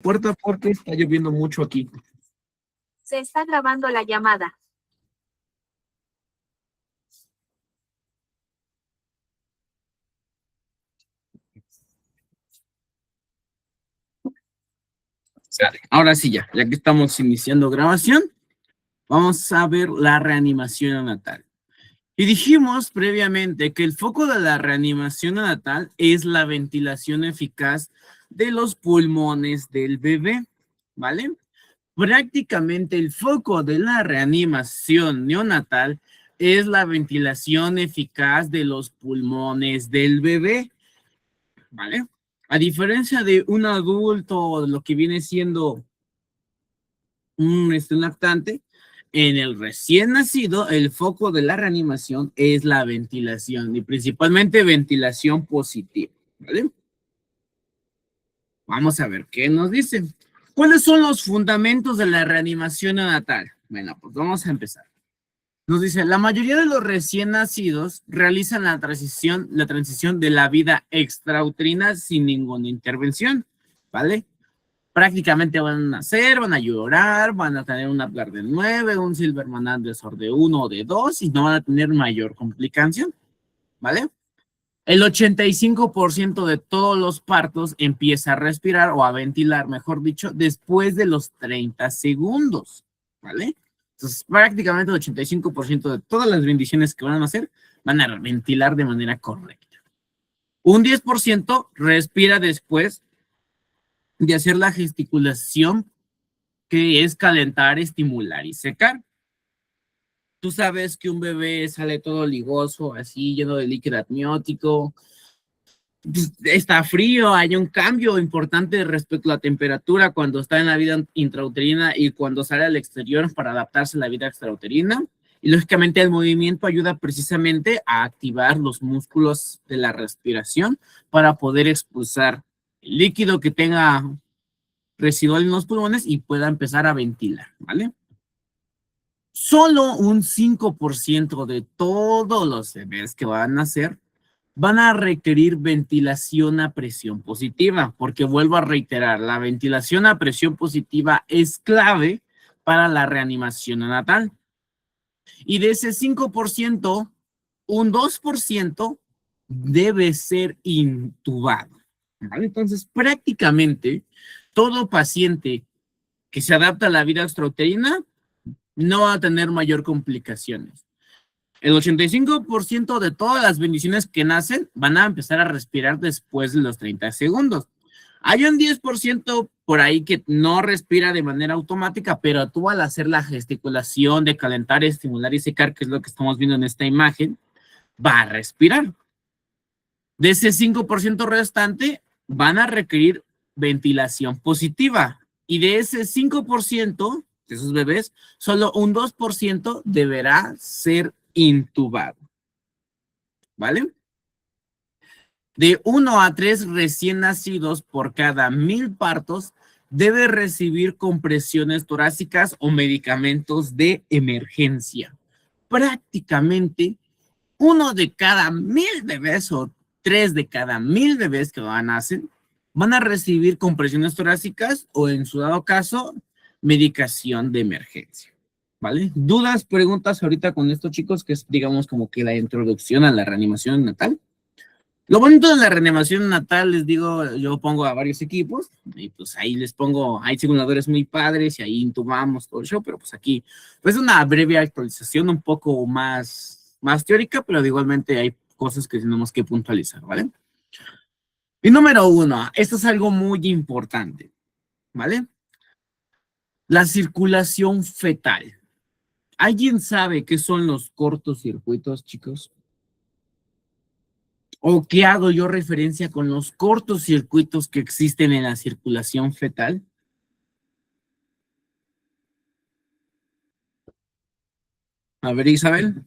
puerta porque está lloviendo mucho aquí. Se está grabando la llamada. Ahora sí, ya que estamos iniciando grabación, vamos a ver la reanimación neonatal. Y dijimos previamente que el foco de la reanimación neonatal es la ventilación eficaz de los pulmones del bebé, ¿vale? Prácticamente el foco de la reanimación neonatal es la ventilación eficaz de los pulmones del bebé, ¿vale? A diferencia de un adulto, lo que viene siendo un lactante, en el recién nacido, el foco de la reanimación es la ventilación y principalmente ventilación positiva, ¿vale? Vamos a ver qué nos dicen. ¿Cuáles son los fundamentos de la reanimación neonatal? Bueno, pues vamos a empezar. Nos dice, la mayoría de los recién nacidos realizan la transición de la vida extrauterina sin ninguna intervención, ¿vale? Prácticamente van a nacer, van a llorar, van a tener un Apgar de 9, un Silverman Anderson de 1 o de 2 y no van a tener mayor complicación, ¿vale? El 85% de todos los partos empieza a respirar o a ventilar, mejor dicho, después de los 30 segundos, ¿vale? Entonces, prácticamente el 85% de todas las bendiciones que van a hacer van a ventilar de manera correcta. Un 10% respira después de hacer la gesticulación, que es calentar, estimular y secar. Tú sabes que un bebé sale todo ligoso, así, lleno de líquido amniótico. Está frío, hay un cambio importante respecto a la temperatura cuando está en la vida intrauterina y cuando sale al exterior para adaptarse a la vida extrauterina. Y lógicamente el movimiento ayuda precisamente a activar los músculos de la respiración para poder expulsar el líquido que tenga residual en los pulmones y pueda empezar a ventilar, ¿vale? Solo un 5% de todos los bebés que van a nacer van a requerir ventilación a presión positiva, porque vuelvo a reiterar, la ventilación a presión positiva es clave para la reanimación neonatal. Y de ese 5%, un 2% debe ser intubado, ¿vale? Entonces, prácticamente todo paciente que se adapta a la vida extrauterina no va a tener mayor complicaciones. El 85% de todas las bendiciones que nacen van a empezar a respirar después de los 30 segundos. Hay un 10% por ahí que no respira de manera automática, pero tú al hacer la gesticulación de calentar, estimular y secar, que es lo que estamos viendo en esta imagen, va a respirar. De ese 5% restante, van a requerir ventilación positiva. Y de ese 5% de esos bebés, solo un 2% deberá ser intubado, ¿vale? De 1 a 3 recién nacidos por cada 1000 partos debe recibir compresiones torácicas o medicamentos de emergencia. Prácticamente 1 de cada 1000 bebés o 3 de cada 1000 bebés que nacen van a recibir compresiones torácicas o en su dado caso medicación de emergencia. ¿Vale? ¿Dudas, preguntas ahorita con esto, chicos? Que es, digamos, como que la introducción a la reanimación natal. Lo bonito de la reanimación natal, les digo, yo pongo a varios equipos y pues ahí les pongo, hay simuladores muy padres y ahí intubamos todo el show, pero pues aquí, pues una breve actualización un poco más teórica, pero igualmente hay cosas que tenemos que puntualizar, ¿vale? Y número 1, esto es algo muy importante, ¿vale? La circulación fetal. ¿Alguien sabe qué son los cortocircuitos, chicos? ¿O qué hago yo referencia con los cortocircuitos que existen en la circulación fetal? A ver, Isabel.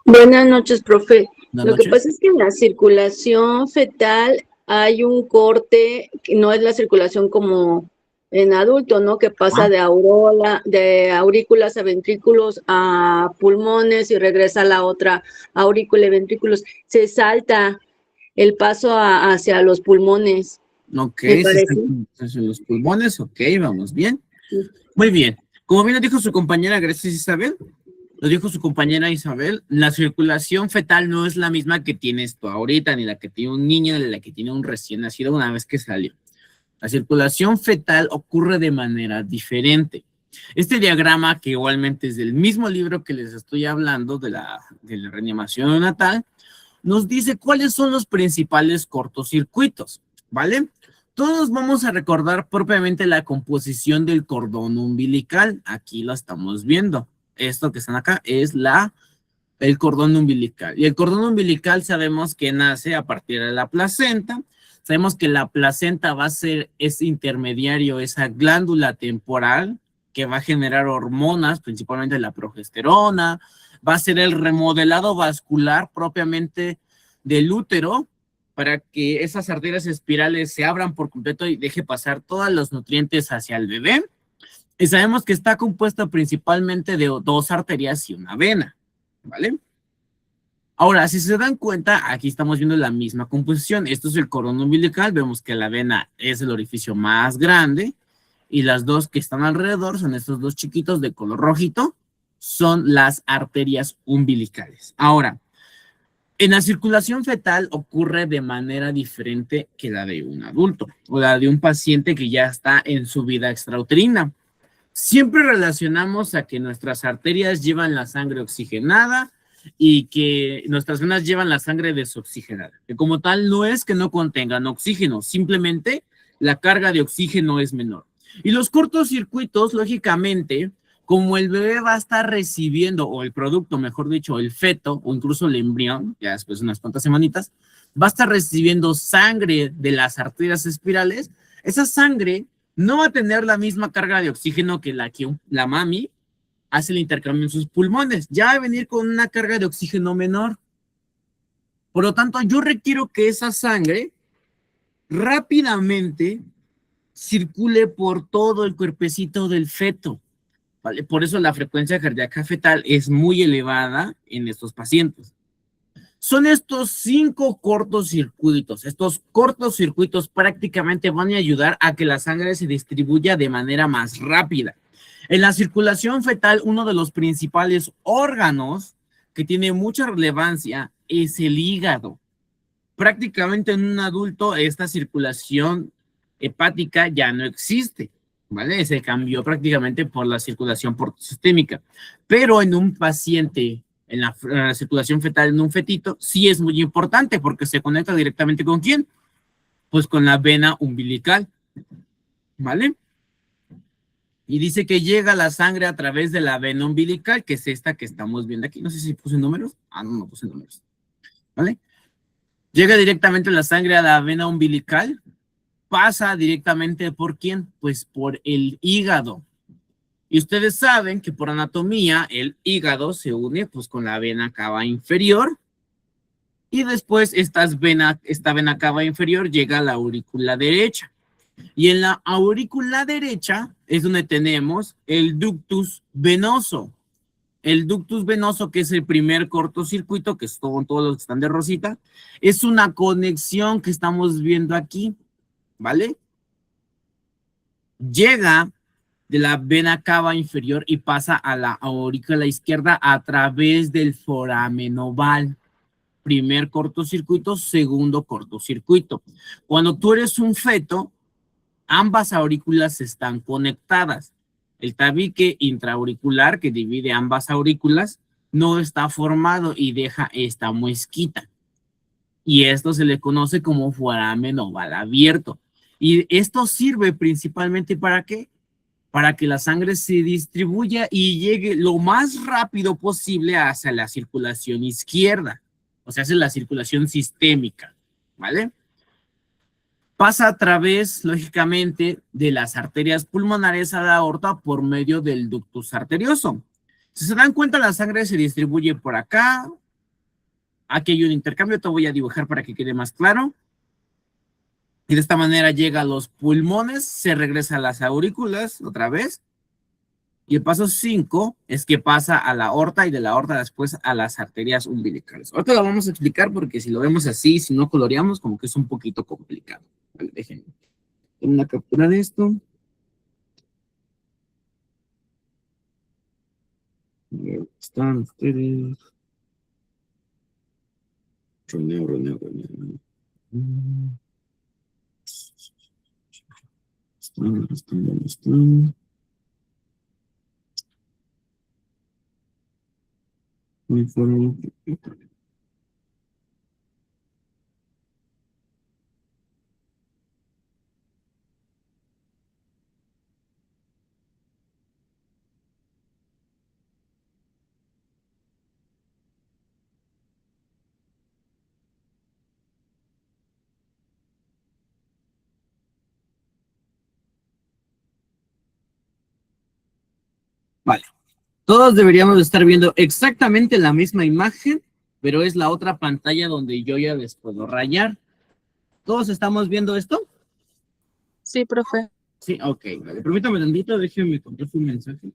Buenas noches, profe. Buenas Lo que noches. pasa es que en la circulación fetal hay un corte, que no es la circulación como en adulto, ¿no? Que pasa de aurículas a ventrículos a pulmones y regresa a la otra aurícula y ventrículos. Se salta el paso hacia los pulmones. Ok, Me si parece. están en los pulmones, ok, vamos bien. Sí. Muy bien. Como bien lo dijo su compañera Gracias Isabel, lo dijo su compañera Isabel, la circulación fetal no es la misma que tienes tú ahorita, ni la que tiene un niño, ni la que tiene un recién nacido una vez que salió. La circulación fetal ocurre de manera diferente. Este diagrama, que igualmente es del mismo libro que les estoy hablando de la reanimación neonatal, nos dice cuáles son los principales cortocircuitos, ¿vale? Todos vamos a recordar propiamente la composición del cordón umbilical. Aquí lo estamos viendo. Esto que están acá es el cordón umbilical. Y el cordón umbilical sabemos que nace a partir de la placenta. Sabemos que la placenta va a ser ese intermediario, esa glándula temporal que va a generar hormonas, principalmente la progesterona, va a ser el remodelado vascular propiamente del útero para que esas arterias espirales se abran por completo y deje pasar todos los nutrientes hacia el bebé. Y sabemos que está compuesto principalmente de 2 arterias y una vena, ¿vale? Ahora, si se dan cuenta, aquí estamos viendo la misma composición. Esto es el cordón umbilical. Vemos que la vena es el orificio más grande y las 2 que están alrededor son estos 2 chiquitos de color rojito, son las arterias umbilicales. Ahora, en la circulación fetal ocurre de manera diferente que la de un adulto o la de un paciente que ya está en su vida extrauterina. Siempre relacionamos a que nuestras arterias llevan la sangre oxigenada y que nuestras venas llevan la sangre desoxigenada. Que como tal no es que no contengan oxígeno, simplemente la carga de oxígeno es menor. Y los cortocircuitos, lógicamente, como el bebé va a estar recibiendo, o el producto, mejor dicho, el feto, o incluso el embrión, ya después de unas cuantas semanitas, va a estar recibiendo sangre de las arterias espirales, esa sangre no va a tener la misma carga de oxígeno que la mami hace el intercambio en sus pulmones. Ya va a venir con una carga de oxígeno menor. Por lo tanto, yo requiero que esa sangre rápidamente circule por todo el cuerpecito del feto, ¿vale? Por eso la frecuencia cardíaca fetal es muy elevada en estos pacientes. Son estos 5 cortocircuitos. Estos cortocircuitos prácticamente van a ayudar a que la sangre se distribuya de manera más rápida. En la circulación fetal, uno de los principales órganos que tiene mucha relevancia es el hígado. Prácticamente en un adulto esta circulación hepática ya no existe, ¿vale? Se cambió prácticamente por la circulación portosistémica. Pero en un paciente, en la circulación fetal, en un fetito, sí es muy importante porque se conecta directamente ¿con quién? Pues con la vena umbilical, ¿vale? Y dice que llega la sangre a través de la vena umbilical, que es esta que estamos viendo aquí. No sé si puse números. Ah, no puse números. ¿Vale? Llega directamente la sangre a la vena umbilical. Pasa directamente ¿por quién? Pues por el hígado. Y ustedes saben que por anatomía el hígado se une pues con la vena cava inferior. Y después esta vena cava inferior llega a la aurícula derecha. Y en la aurícula derecha es donde tenemos el ductus venoso. El ductus venoso, que es el primer cortocircuito, que son todos los que están de rosita, es una conexión que estamos viendo aquí, ¿vale? Llega de la vena cava inferior y pasa a la aurícula izquierda a través del foramen oval. Primer cortocircuito, segundo cortocircuito. Cuando tú eres un feto, ambas aurículas están conectadas. El tabique intraauricular que divide ambas aurículas no está formado y deja esta muesquita. Y esto se le conoce como foramen oval abierto. Y esto sirve principalmente ¿para qué? Para que la sangre se distribuya y llegue lo más rápido posible hacia la circulación izquierda. O sea, hacia la circulación sistémica, ¿vale? Pasa a través, lógicamente, de las arterias pulmonares a la aorta por medio del ductus arterioso. Si se dan cuenta, la sangre se distribuye por acá. Aquí hay un intercambio, te voy a dibujar para que quede más claro. Y de esta manera llega a los pulmones, se regresa a las aurículas otra vez. Y el paso 5 es que pasa a la aorta y de la aorta después a las arterias umbilicales. Ahorita lo vamos a explicar porque si lo vemos así, si no coloreamos, como que es un poquito complicado. Vale, déjenme tomar una captura de esto. Están ustedes. Roneo. Están. Muy fueron. Vale. Todos deberíamos de estar viendo exactamente la misma imagen, pero es la otra pantalla donde yo ya les puedo rayar. ¿Todos estamos viendo esto? Sí, profe. Sí, ok. Vale. Permítame tantito, déjenme contar su mensaje.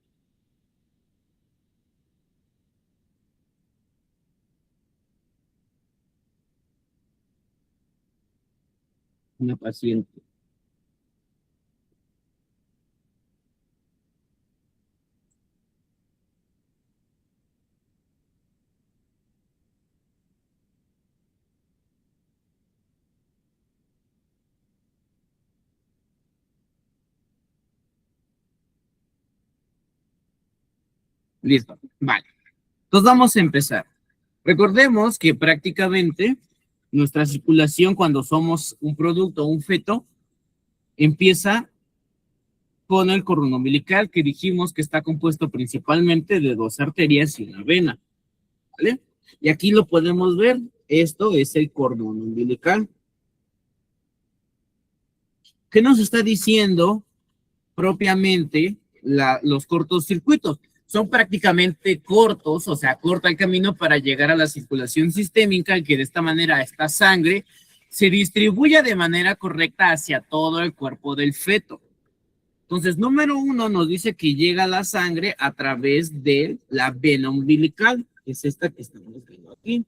Una paciente. Listo. Vale. Entonces vamos a empezar. Recordemos que prácticamente nuestra circulación cuando somos un producto o un feto empieza con el cordón umbilical que dijimos que está compuesto principalmente de dos arterias y una vena, ¿vale? Y aquí lo podemos ver, esto es el cordón umbilical. ¿Qué nos está diciendo propiamente los cortocircuitos? Son prácticamente cortos, o sea, corta el camino para llegar a la circulación sistémica, que de esta manera esta sangre se distribuya de manera correcta hacia todo el cuerpo del feto. Entonces, número 1 nos dice que llega la sangre a través de la vena umbilical, que es esta que estamos viendo aquí.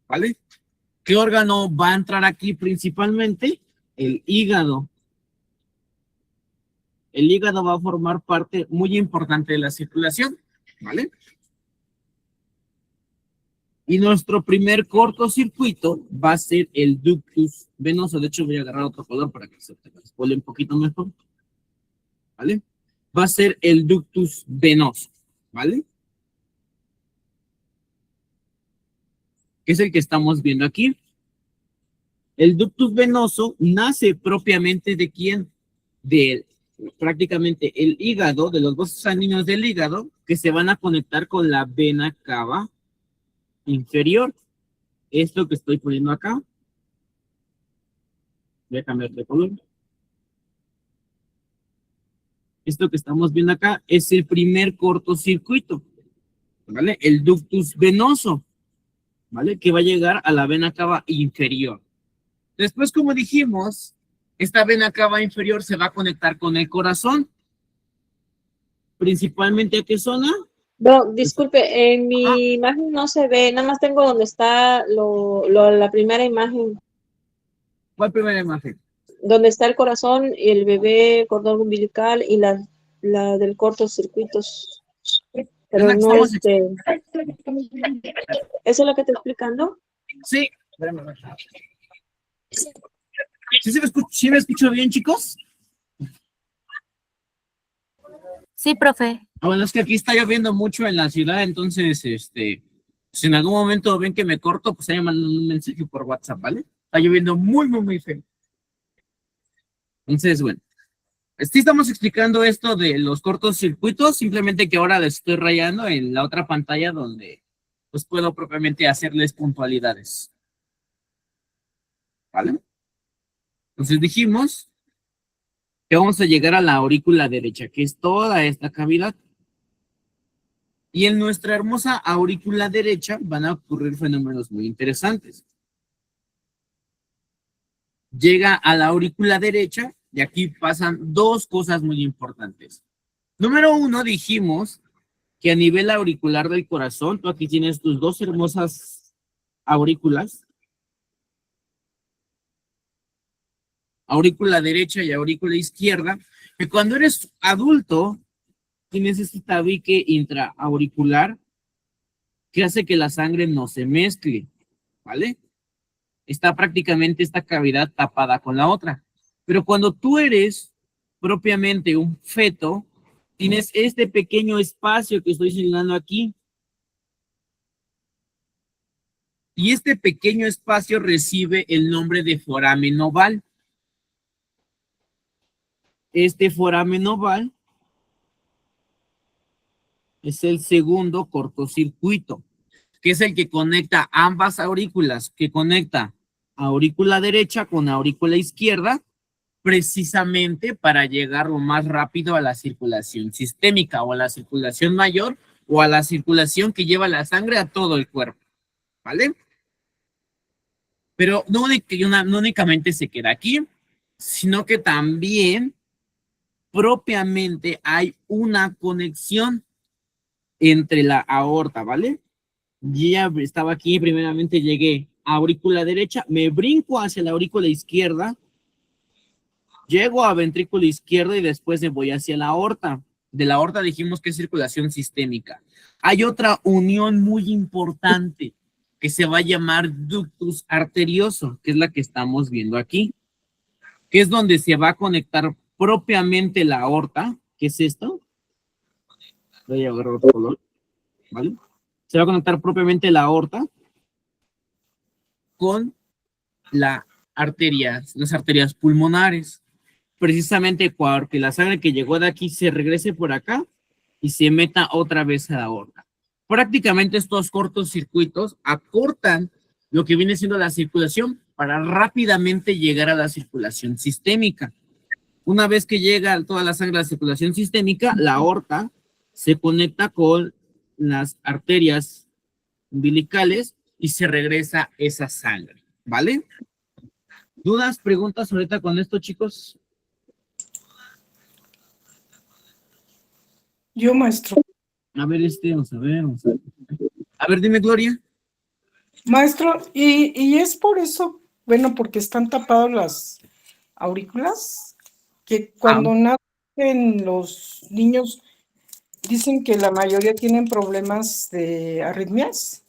¿Vale? ¿Qué órgano va a entrar aquí principalmente? El hígado. El hígado va a formar parte muy importante de la circulación, ¿vale? Y nuestro primer cortocircuito va a ser el ductus venoso. De hecho, voy a agarrar otro color para que se spoile un poquito mejor, ¿vale? Va a ser el ductus venoso, ¿vale? Que es el que estamos viendo aquí. El ductus venoso nace propiamente de quién? De prácticamente el hígado, de los vasos sanguíneos del hígado, que se van a conectar con la vena cava inferior. Esto que estoy poniendo acá. Voy a cambiar de color. Esto que estamos viendo acá es el primer cortocircuito, ¿vale? El ductus venoso, ¿vale? Que va a llegar a la vena cava inferior. Después, como dijimos, esta vena cava inferior se va a conectar con el corazón. ¿Principalmente a qué zona? No, disculpe, en mi imagen no se ve, nada más tengo donde está la primera imagen, ¿Cuál primera imagen? donde está el corazón y el bebé, cordón umbilical y la del cortocircuitos. Pero no ¿eso es lo que estoy explicando? Sí. ¿Sí me escucho bien, chicos? Sí, profe. Bueno, es que aquí está lloviendo mucho en la ciudad, entonces, si en algún momento ven que me corto, pues ahí me mandan un mensaje por WhatsApp, ¿vale? Está lloviendo muy feo. Entonces, bueno, sí estamos explicando esto de los cortocircuitos, simplemente que ahora les estoy rayando en la otra pantalla donde pues puedo propiamente hacerles puntualidades. ¿Vale? Entonces dijimos que vamos a llegar a la aurícula derecha, que es toda esta cavidad. Y en nuestra hermosa aurícula derecha van a ocurrir fenómenos muy interesantes. Llega a la aurícula derecha y aquí pasan dos cosas muy importantes. Número 1, dijimos que a nivel auricular del corazón, tú aquí tienes tus dos hermosas aurículas, aurícula derecha y aurícula izquierda, que cuando eres adulto tienes este tabique intraauricular que hace que la sangre no se mezcle, ¿vale? Está prácticamente esta cavidad tapada con la otra. Pero cuando tú eres propiamente un feto, tienes este pequeño espacio que estoy señalando aquí. Y este pequeño espacio recibe el nombre de foramen oval. Este foramen oval es el segundo cortocircuito, que es el que conecta ambas aurículas, que conecta aurícula derecha con aurícula izquierda, precisamente para llegar lo más rápido a la circulación sistémica o a la circulación mayor o a la circulación que lleva la sangre a todo el cuerpo, ¿vale? Pero no únicamente se queda aquí, sino que también propiamente hay una conexión entre la aorta, ¿vale? Ya estaba aquí, primeramente llegué a aurícula derecha, me brinco hacia la aurícula izquierda, llego a ventrículo izquierdo y después me voy hacia la aorta. De la aorta dijimos que es circulación sistémica. Hay otra unión muy importante que se va a llamar ductus arterioso, que es la que estamos viendo aquí, que es donde se va a conectar propiamente la aorta, ¿qué es esto? Voy a agarrar otro color, ¿vale? Se va a conectar propiamente la aorta con las arterias pulmonares, precisamente porque la sangre que llegó de aquí se regrese por acá y se meta otra vez a la aorta. Prácticamente estos cortocircuitos acortan lo que viene siendo la circulación para rápidamente llegar a la circulación sistémica. Una vez que llega toda la sangre a la circulación sistémica, la aorta se conecta con las arterias umbilicales y se regresa esa sangre, ¿vale? ¿Dudas, preguntas ahorita con esto, chicos? Yo, maestro. A ver, vamos a ver. A ver, dime, Gloria. Maestro, y es por eso, bueno, porque están tapadas las aurículas, que cuando nacen los niños dicen que la mayoría tienen problemas de arritmias.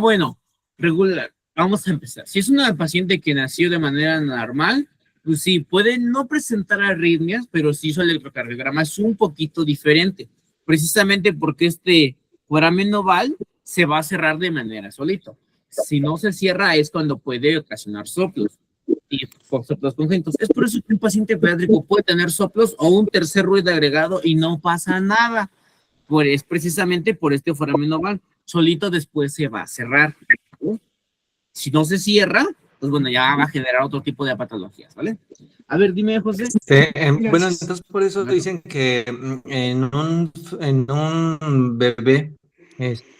Bueno, regular. Vamos a empezar. Si es una paciente que nació de manera normal, pues sí, puede no presentar arritmias, pero sí su electrocardiograma es un poquito diferente, precisamente porque este foramen oval se va a cerrar de manera solito. Si no se cierra es cuando puede ocasionar soplos y soplos congénitos. Es por eso que un paciente pediátrico puede tener soplos o un tercer ruido agregado y no pasa nada. Pues precisamente por este foramen oval, solito después se va a cerrar. Si no se cierra, pues bueno, ya va a generar otro tipo de patologías, ¿vale? A ver, dime, José. Bueno, entonces por eso dicen que en un bebé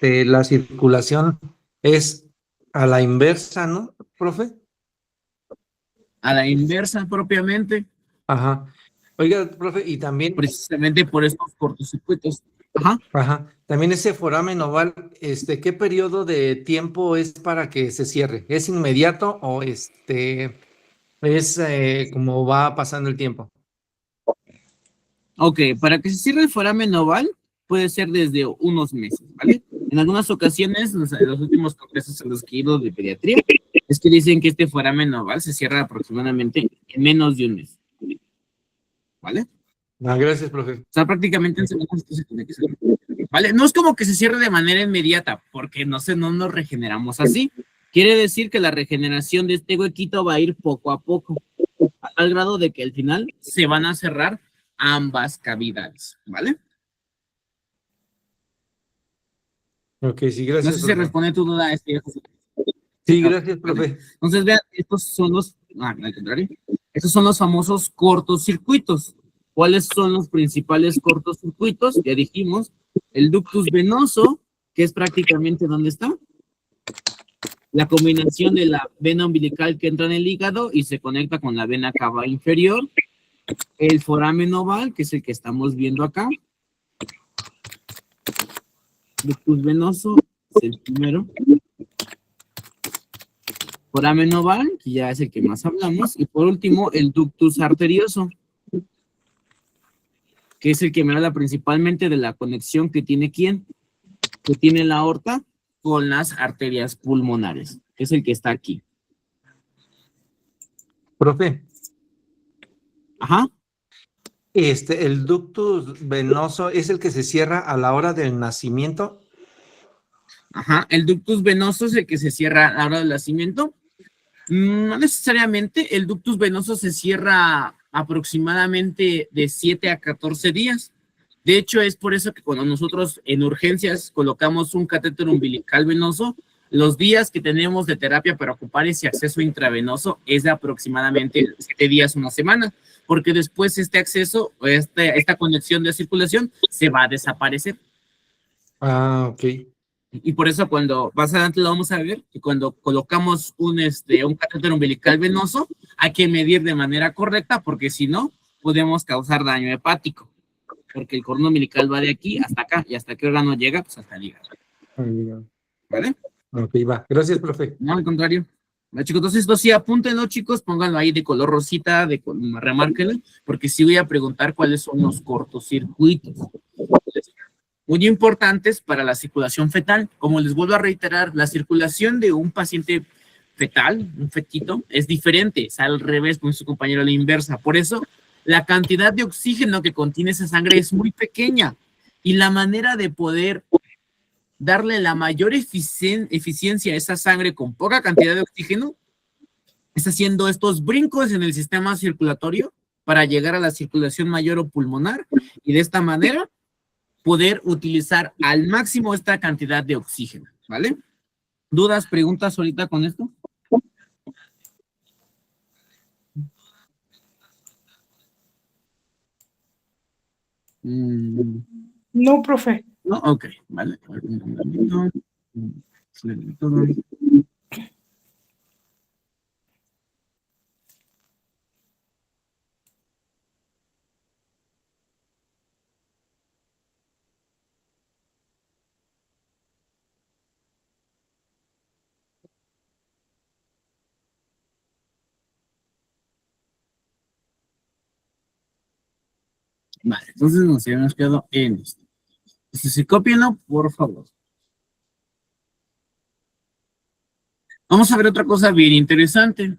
la circulación es a la inversa, ¿no, profe? A la inversa propiamente. Ajá. Oiga, profe, y también... Precisamente por estos cortocircuitos. Ajá. También ese foramen oval, ¿qué periodo de tiempo es para que se cierre? ¿Es inmediato o es como va pasando el tiempo? Ok, para que se cierre el foramen oval puede ser desde unos meses, ¿vale? En algunas ocasiones, en los últimos congresos a los que he ido de pediatría, es que dicen que este foramen oval se cierra aproximadamente en menos de un mes, ¿vale? Gracias, profe. O sea, prácticamente en semanas se tiene que cerrar, ¿vale? No es como que se cierre de manera inmediata, porque no nos regeneramos así. Quiere decir que la regeneración de este huequito va a ir poco a poco, al grado de que al final se van a cerrar ambas cavidades, ¿vale? Ok, sí, gracias. No sé si responde tu duda. Sí, gracias, profe. Entonces, vean, estos son los, al contrario, estos son los famosos cortocircuitos. ¿Cuáles son los principales cortocircuitos? Ya dijimos, el ductus venoso, que es prácticamente donde está. La combinación de la vena umbilical que entra en el hígado y se conecta con la vena cava inferior. El foramen oval, que es el que estamos viendo acá. Ductus venoso es el primero. Foramen oval, que ya es el que más hablamos. Y por último, el ductus arterioso, que es el que me habla principalmente de la conexión que tiene ¿quién? Que tiene la aorta con las arterias pulmonares, que es el que está aquí. Profe, Ajá. el ductus venoso es el que se cierra a la hora del nacimiento. Ajá, el ductus venoso es el que se cierra a la hora del nacimiento. No necesariamente, el ductus venoso se cierra aproximadamente de 7 a 14 días. De hecho, es por eso que cuando nosotros en urgencias colocamos un catéter umbilical venoso, los días que tenemos de terapia para ocupar ese acceso intravenoso es de aproximadamente 7 días, una semana, porque después este acceso, esta conexión de circulación se va a desaparecer. Ah, ok. Y por eso cuando más adelante lo vamos a ver, que cuando colocamos un catéter umbilical venoso, hay que medir de manera correcta, porque si no, podemos causar daño hepático. Porque el cordón umbilical va de aquí hasta acá, y hasta qué órgano llega, pues hasta el hígado. ¿Vale? Ok, va. Gracias, profe. No, al contrario. Bueno, chicos, entonces esto sí, apúntenlo, chicos, pónganlo ahí de color rosita, remárquenlo, porque sí voy a preguntar cuáles son los cortocircuitos. Muy importantes para la circulación fetal. Como les vuelvo a reiterar, la circulación de un paciente fetal, un fetito, es diferente, es al revés con su compañero a la inversa. Por eso, la cantidad de oxígeno que contiene esa sangre es muy pequeña y la manera de poder darle la mayor eficiencia a esa sangre con poca cantidad de oxígeno es haciendo estos brincos en el sistema circulatorio para llegar a la circulación mayor o pulmonar y de esta manera poder utilizar al máximo esta cantidad de oxígeno, ¿vale? ¿Dudas, preguntas ahorita con esto? No, profe. No, ok, vale. Vale, entonces nos habíamos quedado en esto. Si cópienlo, por favor. Vamos a ver otra cosa bien interesante.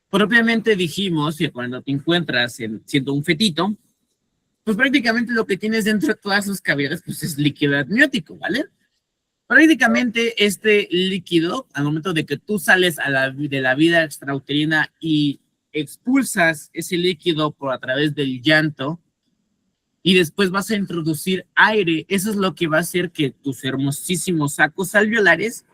Propiamente dijimos que cuando te encuentras siendo un fetito, pues prácticamente lo que tienes dentro de todas sus cavidades pues es líquido amniótico, ¿vale? Prácticamente este líquido, al momento de que tú sales de la vida extrauterina y expulsas ese líquido por a través del llanto y después vas a introducir aire, eso es lo que va a hacer que tus hermosísimos sacos alveolares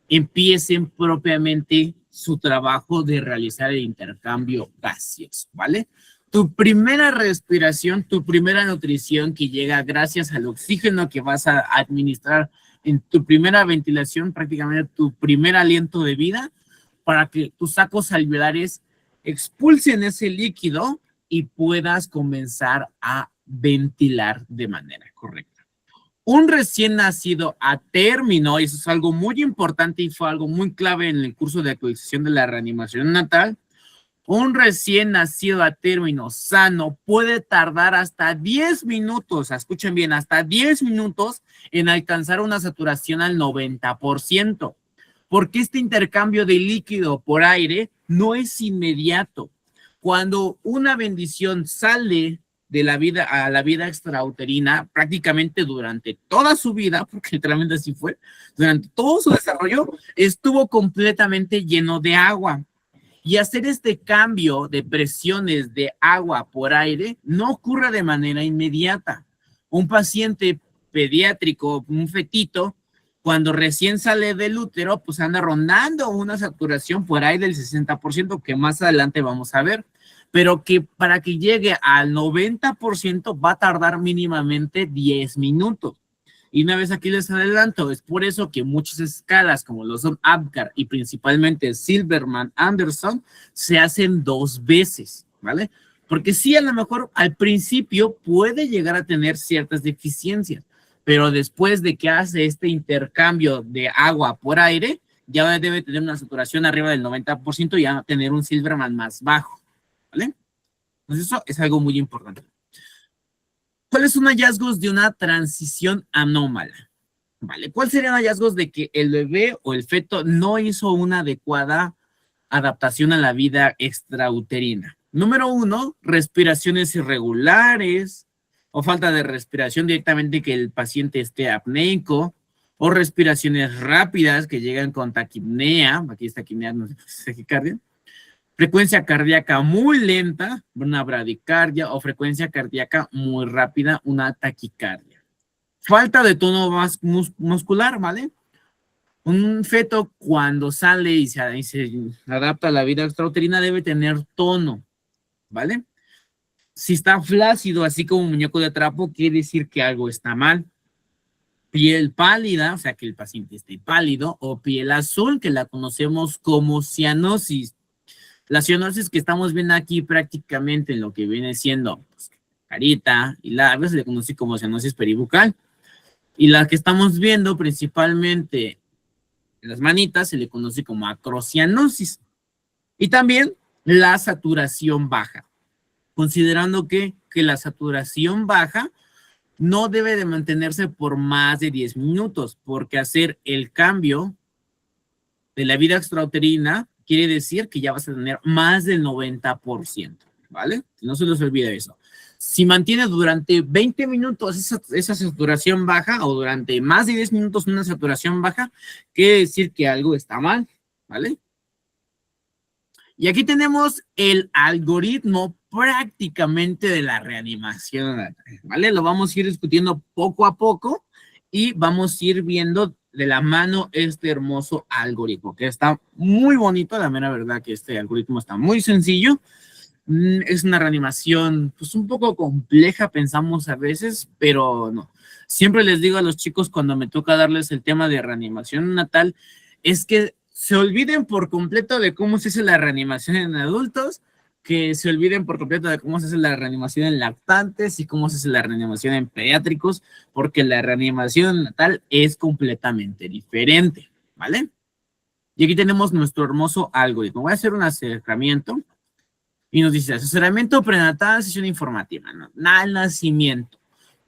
empiecen propiamente su trabajo de realizar el intercambio gaseoso, ¿vale? Tu primera respiración, tu primera nutrición que llega gracias al oxígeno que vas a administrar en tu primera ventilación, prácticamente tu primer aliento de vida, para que tus sacos alveolares expulsen ese líquido y puedas comenzar a ventilar de manera correcta. Un recién nacido a término, y eso es algo muy importante y fue algo muy clave en el curso de actualización de la reanimación natal, un recién nacido a término sano puede tardar hasta 10 minutos, escuchen bien, hasta 10 minutos en alcanzar una saturación al 90%, porque este intercambio de líquido por aire no es inmediato. Cuando una bendición sale de la vida a la vida extrauterina, prácticamente durante toda su vida, porque literalmente así fue, durante todo su desarrollo, estuvo completamente lleno de agua. Y hacer este cambio de presiones de agua por aire no ocurre de manera inmediata. Un paciente pediátrico, un fetito, cuando recién sale del útero, pues anda rondando una saturación por ahí del 60%, que más adelante vamos a ver, pero que para que llegue al 90% va a tardar mínimamente 10 minutos. Y una vez aquí les adelanto, es por eso que muchas escalas, como lo son Apgar y principalmente Silverman-Anderson, se hacen 2 veces, ¿vale? Porque sí, a lo mejor al principio puede llegar a tener ciertas deficiencias, pero después de que hace este intercambio de agua por aire, ya debe tener una saturación arriba del 90% y ya tener un Silverman más bajo, ¿vale? Entonces eso es algo muy importante. ¿Cuáles son hallazgos de una transición anómala? ¿Vale? ¿Cuáles serían hallazgos de que el bebé o el feto no hizo una adecuada adaptación a la vida extrauterina? Número 1, respiraciones irregulares o falta de respiración directamente, que el paciente esté apneico, o respiraciones rápidas que llegan con taquipnea, aquí está taquipnea, no sé, taquicardia, frecuencia cardíaca muy lenta, una bradicardia, o frecuencia cardíaca muy rápida, una taquicardia. Falta de tono muscular, ¿vale? Un feto cuando sale y se adapta a la vida extrauterina debe tener tono, ¿vale? Si está flácido, así como un muñeco de trapo, quiere decir que algo está mal. Piel pálida, o sea que el paciente esté pálido, o piel azul, que la conocemos como cianosis. La cianosis que estamos viendo aquí prácticamente en lo que viene siendo pues, carita y labios, se le conoce como cianosis peribucal. Y la que estamos viendo principalmente en las manitas se le conoce como acrocianosis. Y también la saturación baja, considerando que la saturación baja no debe de mantenerse por más de 10 minutos, porque hacer el cambio de la vida extrauterina quiere decir que ya vas a tener más del 90%, ¿vale? No se les olvide eso. Si mantienes durante 20 minutos esa saturación baja o durante más de 10 minutos una saturación baja, quiere decir que algo está mal, ¿vale? Y aquí tenemos el algoritmo prácticamente de la reanimación, ¿vale? Lo vamos a ir discutiendo poco a poco y vamos a ir viendo de la mano este hermoso algoritmo, que está muy bonito, la mera verdad que este algoritmo está muy sencillo. Es una reanimación pues un poco compleja, pensamos a veces, pero no. Siempre les digo a los chicos cuando me toca darles el tema de reanimación natal, es que se olviden por completo de cómo se hace la reanimación en adultos, que se olviden por completo de cómo se hace la reanimación en lactantes y cómo se hace la reanimación en pediátricos, porque la reanimación natal es completamente diferente, ¿vale? Y aquí tenemos nuestro hermoso algoritmo. Voy a hacer un acercamiento y nos dice, asesoramiento prenatal, sesión informativa, ¿no? Al nacimiento.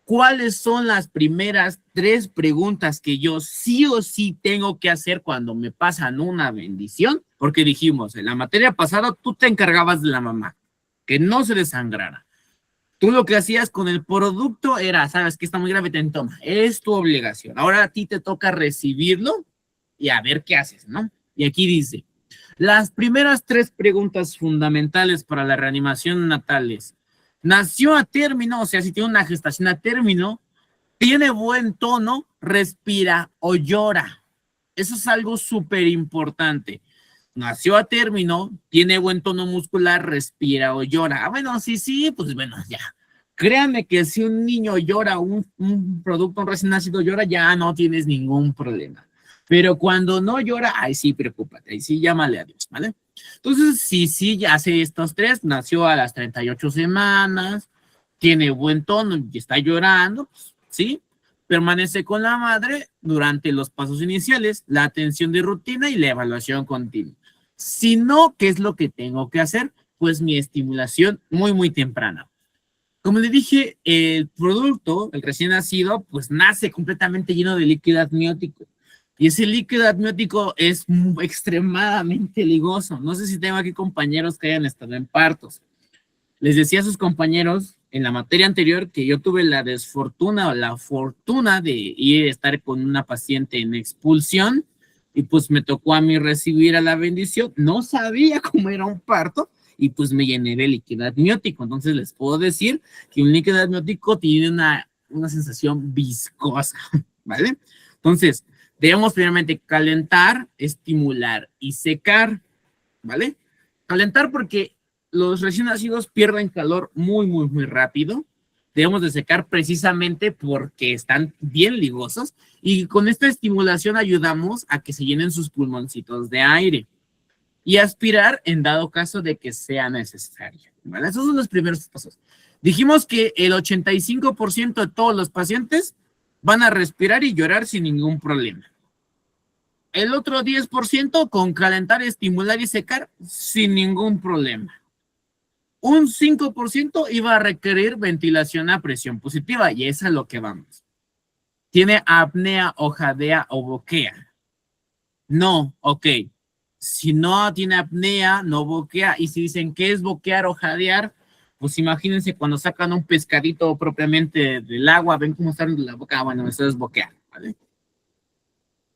¿Cuáles son las primeras 3 preguntas que yo sí o sí tengo que hacer cuando me pasan una bendición? Porque dijimos, en la materia pasada tú te encargabas de la mamá, que no se desangrara. Tú lo que hacías con el producto era, sabes que está muy grave, te toma, es tu obligación. Ahora a ti te toca recibirlo y a ver qué haces, ¿no? Y aquí dice, las primeras 3 preguntas fundamentales para la reanimación natal es, ¿nació a término? O sea, si tiene una gestación a término, ¿tiene buen tono, respira o llora? Eso es algo súper importante. Nació a término, tiene buen tono muscular, respira o llora. Ah, bueno, sí, pues bueno, ya. Créanme que si un niño llora, un producto recién nacido llora, ya no tienes ningún problema. Pero cuando no llora, ahí sí, preocúpate, ahí sí, llámale a Dios, ¿vale? Entonces, sí, ya hace estos 3, nació a las 38 semanas, tiene buen tono y está llorando, pues, ¿sí? Permanece con la madre durante los pasos iniciales, la atención de rutina y la evaluación continua. Si no, ¿qué es lo que tengo que hacer? Pues mi estimulación muy temprana. Como le dije, el producto, el recién nacido, pues nace completamente lleno de líquido amniótico. Y ese líquido amniótico es extremadamente ligoso. No sé si tengo aquí compañeros que hayan estado en partos. Les decía a sus compañeros en la materia anterior que yo tuve la desfortuna o la fortuna de ir a estar con una paciente en expulsión y pues me tocó a mí recibir a la bendición. No sabía cómo era un parto y pues me llené de líquido amniótico. Entonces les puedo decir que un líquido amniótico tiene una sensación viscosa, ¿vale? Entonces, debemos primeramente calentar, estimular y secar, ¿vale? Calentar porque los recién nacidos pierden calor muy rápido. Debemos de secar precisamente porque están bien ligosos y con esta estimulación ayudamos a que se llenen sus pulmoncitos de aire y aspirar en dado caso de que sea necesario, ¿vale? Esos son los primeros pasos. Dijimos que el 85% de todos los pacientes van a respirar y llorar sin ningún problema. El otro 10% con calentar, estimular y secar sin ningún problema. Un 5% iba a requerir ventilación a presión positiva y es a lo que vamos. ¿Tiene apnea o jadea o boquea? No, ok. Si no tiene apnea, no boquea. Y si dicen qué es boquear o jadear, pues imagínense cuando sacan un pescadito propiamente del agua, ven cómo está en la boca. Bueno, eso es boquear, ¿vale?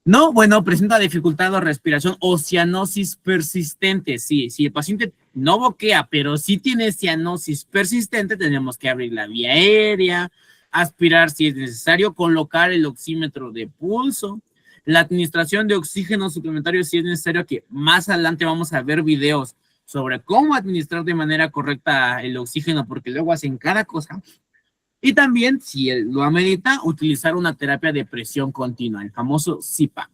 No, bueno, presenta dificultad de respiración o cianosis persistente. Sí, si el paciente no boquea, pero sí tiene cianosis persistente, tenemos que abrir la vía aérea, aspirar si es necesario, colocar el oxímetro de pulso, la administración de oxígeno suplementario si es necesario, que más adelante vamos a ver videos sobre cómo administrar de manera correcta el oxígeno, porque luego hacen cada cosa. Y también, si lo amerita, utilizar una terapia de presión continua, el famoso CPAP.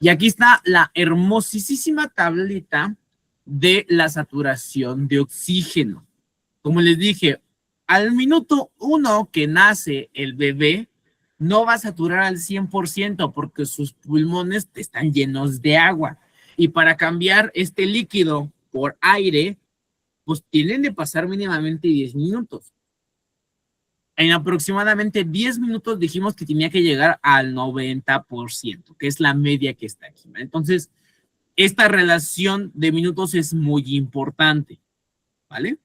Y aquí está la hermosísima tablita de la saturación de oxígeno. Como les dije, al minuto 1 que nace el bebé, no va a saturar al 100% porque sus pulmones están llenos de agua. Y para cambiar este líquido por aire, pues tienen de pasar mínimamente 10 minutos. En aproximadamente 10 minutos dijimos que tenía que llegar al 90%, que es la media que está aquí. Entonces, esta relación de minutos es muy importante, ¿vale?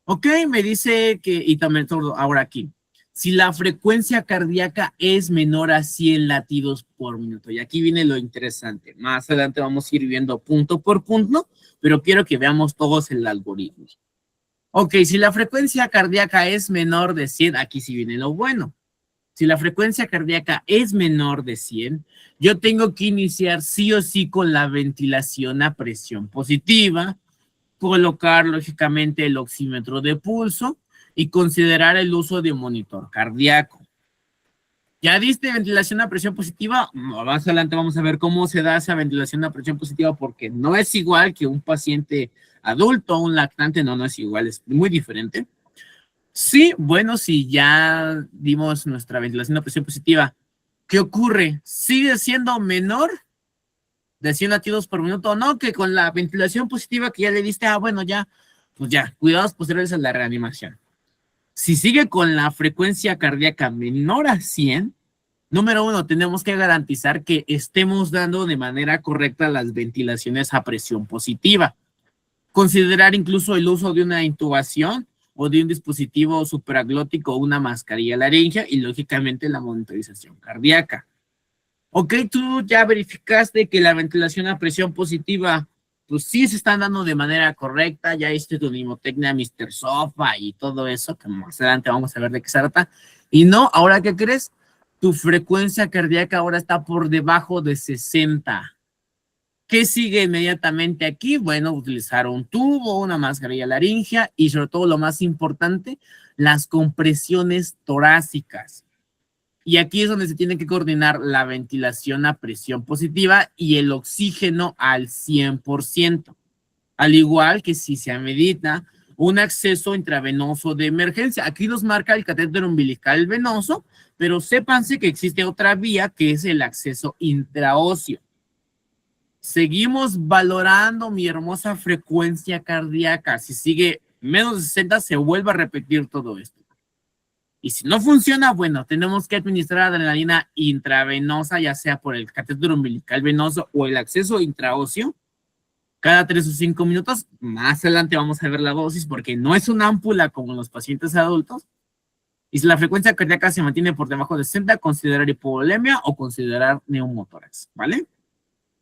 Ok, me dice que, y también todo ahora aquí, si la frecuencia cardíaca es menor a 100 latidos por minuto. Y aquí viene lo interesante. Más adelante vamos a ir viendo punto por punto, pero quiero que veamos todos el algoritmo. Ok, si la frecuencia cardíaca es menor de 100, aquí sí viene lo bueno. Si la frecuencia cardíaca es menor de 100, yo tengo que iniciar sí o sí con la ventilación a presión positiva, colocar lógicamente el oxímetro de pulso y considerar el uso de monitor cardíaco. ¿Ya diste ventilación a presión positiva? Más adelante vamos a ver cómo se da esa ventilación a presión positiva, porque no es igual que un paciente adulto, un lactante, no es igual, es muy diferente. Sí, bueno, si ya dimos nuestra ventilación a presión positiva, ¿qué ocurre? ¿Sigue siendo menor de 100 latidos por minuto o no? Que con la ventilación positiva que ya le diste, bueno, ya, pues ya, cuidados posteriores a la reanimación. Si sigue con la frecuencia cardíaca menor a 100, número 1, tenemos que garantizar que estemos dando de manera correcta las ventilaciones a presión positiva. Considerar incluso el uso de una intubación o de un dispositivo supraglótico o una mascarilla laringea y lógicamente la monitorización cardíaca. Ok, tú ya verificaste que la ventilación a presión positiva, pues sí se están dando de manera correcta, ya hiciste tu mnemotecnia Mr. Sofa y todo eso, que más adelante vamos a ver de qué se trata. Y no, ¿ahora qué crees? Tu frecuencia cardíaca ahora está por debajo de 60. ¿Qué sigue inmediatamente aquí? Bueno, utilizar un tubo, una mascarilla laringea y sobre todo lo más importante, las compresiones torácicas. Y aquí es donde se tiene que coordinar la ventilación a presión positiva y el oxígeno al 100%. Al igual que si se amerita un acceso intravenoso de emergencia. Aquí nos marca el catéter umbilical venoso, pero sépanse que existe otra vía que es el acceso intraóseo. Seguimos valorando mi hermosa frecuencia cardíaca. Si sigue menos de 60, se vuelve a repetir todo esto. Y si no funciona, bueno, tenemos que administrar adrenalina intravenosa, ya sea por el catéter umbilical venoso o el acceso intraóseo, cada 3 o 5 minutos. Más adelante vamos a ver la dosis, porque no es una ámpula como en los pacientes adultos. Y si la frecuencia cardíaca se mantiene por debajo de 60, considerar hipovolemia o considerar neumotórax, ¿vale?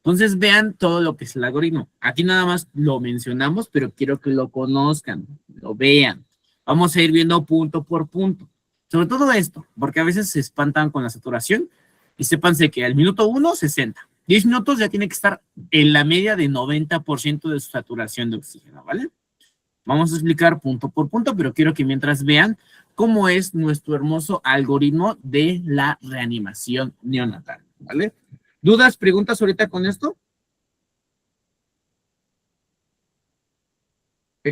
Entonces vean todo lo que es el algoritmo. Aquí nada más lo mencionamos, pero quiero que lo conozcan, lo vean. Vamos a ir viendo punto por punto. Sobre todo esto, porque a veces se espantan con la saturación y sépanse que al minuto 1, 60. 10 minutos ya tiene que estar en la media de 90% de su saturación de oxígeno, ¿vale? Vamos a explicar punto por punto, pero quiero que mientras vean cómo es nuestro hermoso algoritmo de la reanimación neonatal, ¿vale? ¿Dudas, preguntas ahorita con esto?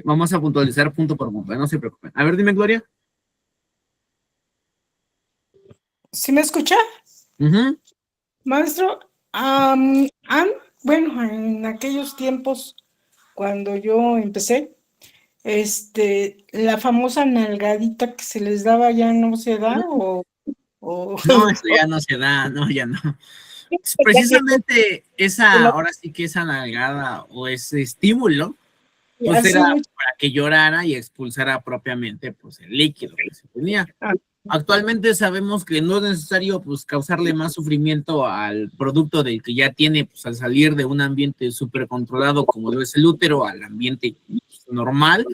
Vamos a puntualizar punto por punto, no se preocupen. A ver, dime, Gloria. ¿Sí me escucha, Ujú. maestro? Bueno, en aquellos tiempos, cuando yo empecé, la famosa nalgadita que se les daba ya no se da o No, eso ya no se da, no, ya no. Precisamente esa, ahora sí que esa nalgada o ese estímulo, pues hace era mucho. para que llorara y expulsara propiamente pues el líquido que se tenía. Actualmente sabemos que no es necesario pues causarle más sufrimiento al producto del que ya tiene pues al salir de un ambiente súper controlado como lo es el útero al ambiente pues, normal.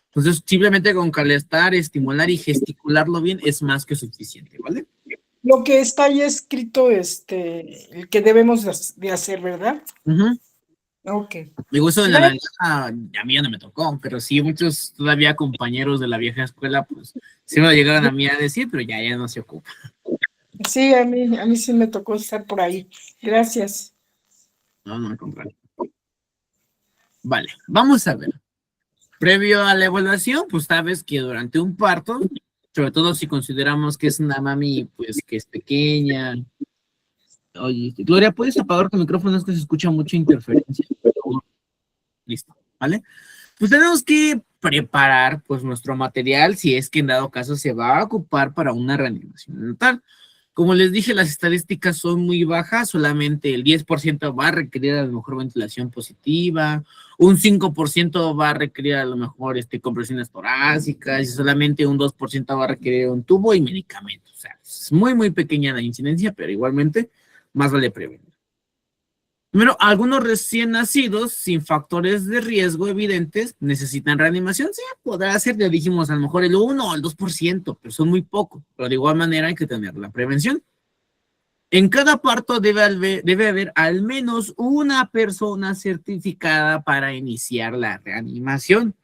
Entonces simplemente con calentar, estimular y gesticularlo bien es más que suficiente, ¿vale? Lo que está ahí escrito, el que debemos de hacer, ¿verdad? Uh-huh. Ok. Digo, eso de la nalgada, a mí ya no me tocó, pero sí muchos todavía compañeros de la vieja escuela, pues sí me lo llegaron a mí a decir, pero ya no se ocupa. Sí, a mí sí me tocó estar por ahí. Gracias. No, no me contrario. Vale, vamos a ver. Previo a la evaluación, pues sabes que durante un parto, sobre todo si consideramos que es una mami, pues que es pequeña. Oye, Gloria, ¿puedes apagar tu micrófono? Es que se escucha mucha interferencia. Por favor. Listo, ¿vale? Pues tenemos que preparar pues nuestro material si es que en dado caso se va a ocupar para una reanimación neonatal. Como les dije, las estadísticas son muy bajas, solamente el 10% va a requerir a lo mejor ventilación positiva, un 5% va a requerir a lo mejor compresiones torácicas y solamente un 2% va a requerir un tubo y medicamentos. O sea, es muy, muy pequeña la incidencia, pero igualmente más vale prevenir. Primero, algunos recién nacidos sin factores de riesgo evidentes necesitan reanimación. Sí, podrá ser, ya dijimos, a lo mejor el 1 o el 2%, pero son muy pocos. Pero de igual manera hay que tener la prevención. En cada parto debe haber al menos una persona certificada para iniciar la reanimación.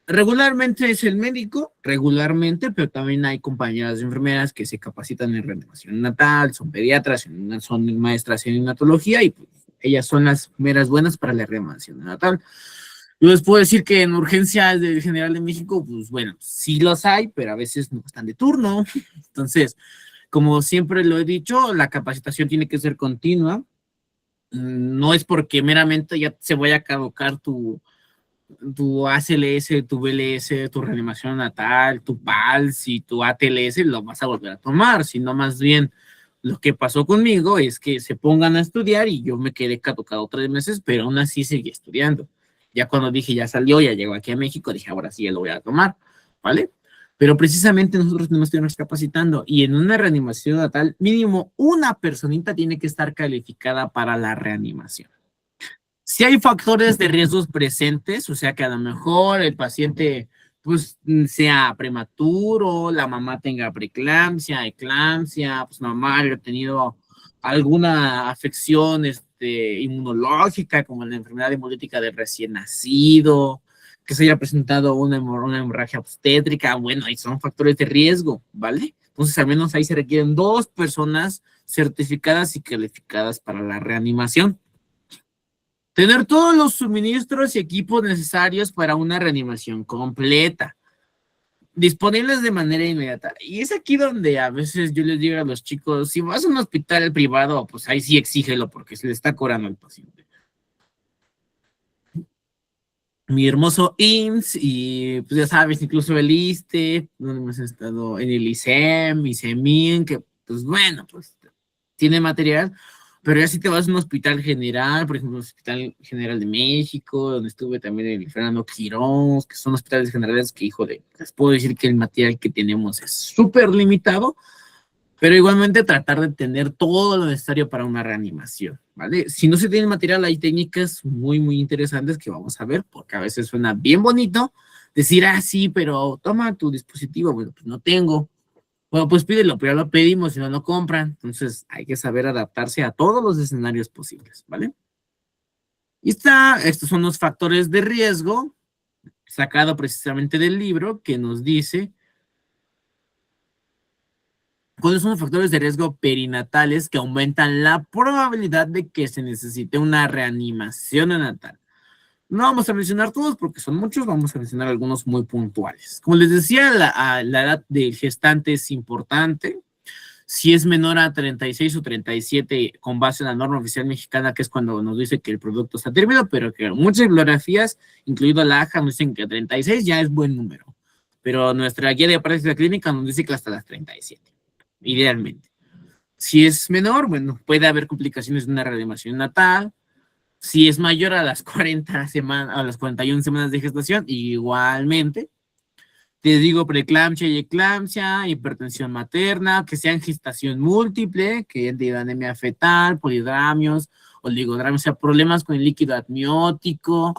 Regularmente es el médico, regularmente, pero también hay compañeras de enfermeras que se capacitan en reanimación natal, son pediatras, son maestras en neonatología y pues, ellas son las meras buenas para la reanimación natal. Yo les puedo decir que en urgencias del General de México, pues bueno, sí los hay, pero a veces no están de turno. Entonces, como siempre lo he dicho, la capacitación tiene que ser continua. No es porque meramente ya se vaya a caducar tu ACLS, tu BLS, tu reanimación natal, tu PALS y tu ATLS, lo vas a volver a tomar, sino más bien lo que pasó conmigo es que se pongan a estudiar y yo me quedé caducado 3 meses, pero aún así seguí estudiando. Ya cuando dije, ya salió, ya llegó aquí a México, dije, ahora sí ya lo voy a tomar, ¿vale? Pero precisamente nosotros tenemos que irnos capacitando y en una reanimación natal, mínimo una personita tiene que estar calificada para la reanimación. Si hay factores de riesgos presentes, o sea que a lo mejor el paciente pues sea prematuro, la mamá tenga preeclampsia, eclampsia, pues mamá haya tenido alguna afección inmunológica como la enfermedad hemolítica del recién nacido, que se haya presentado una hemorragia obstétrica, bueno, ahí son factores de riesgo, ¿vale? Entonces al menos ahí se requieren 2 personas certificadas y calificadas para la reanimación. Tener todos los suministros y equipos necesarios para una reanimación completa, disponibles de manera inmediata. Y es aquí donde a veces yo les digo a los chicos, si vas a un hospital privado, pues ahí sí exígelo porque se le está cobrando al paciente. Mi hermoso IMSS y pues ya sabes, incluso el ISSSTE, donde hemos estado en el ISEM, ISEMIN, que pues bueno, pues tiene material. Pero ya si te vas a un hospital general, por ejemplo, el Hospital General de México, donde estuve también en el Fernando Quirós, que son hospitales generales que, híjole, les puedo decir que el material que tenemos es súper limitado, pero igualmente tratar de tener todo lo necesario para una reanimación, ¿vale? Si no se tiene material, hay técnicas muy, muy interesantes que vamos a ver, porque a veces suena bien bonito decir, sí, pero toma tu dispositivo, bueno, pues no tengo. Bueno, pues pídelo, pero ya lo pedimos y no lo compran. Entonces hay que saber adaptarse a todos los escenarios posibles, ¿vale? Y estos son los factores de riesgo, sacado precisamente del libro, que nos dice cuáles son los factores de riesgo perinatales que aumentan la probabilidad de que se necesite una reanimación neonatal. No vamos a mencionar todos porque son muchos, vamos a mencionar algunos muy puntuales. Como les decía, la edad del gestante es importante. Si es menor a 36 o 37 con base en la norma oficial mexicana, que es cuando nos dice que el producto está terminado, pero que muchas bibliografías, incluido la AJA, nos dicen que 36 ya es buen número. Pero nuestra guía de práctica clínica nos dice que hasta las 37, idealmente. Si es menor, bueno, puede haber complicaciones de una reanimación natal. Si es mayor a las 40 semanas, a las 41 semanas de gestación, igualmente. Te digo preeclampsia y eclampsia, hipertensión materna, que sea en gestación múltiple, que de anemia fetal, polidramios, oligodramios, o sea, problemas con el líquido amniótico,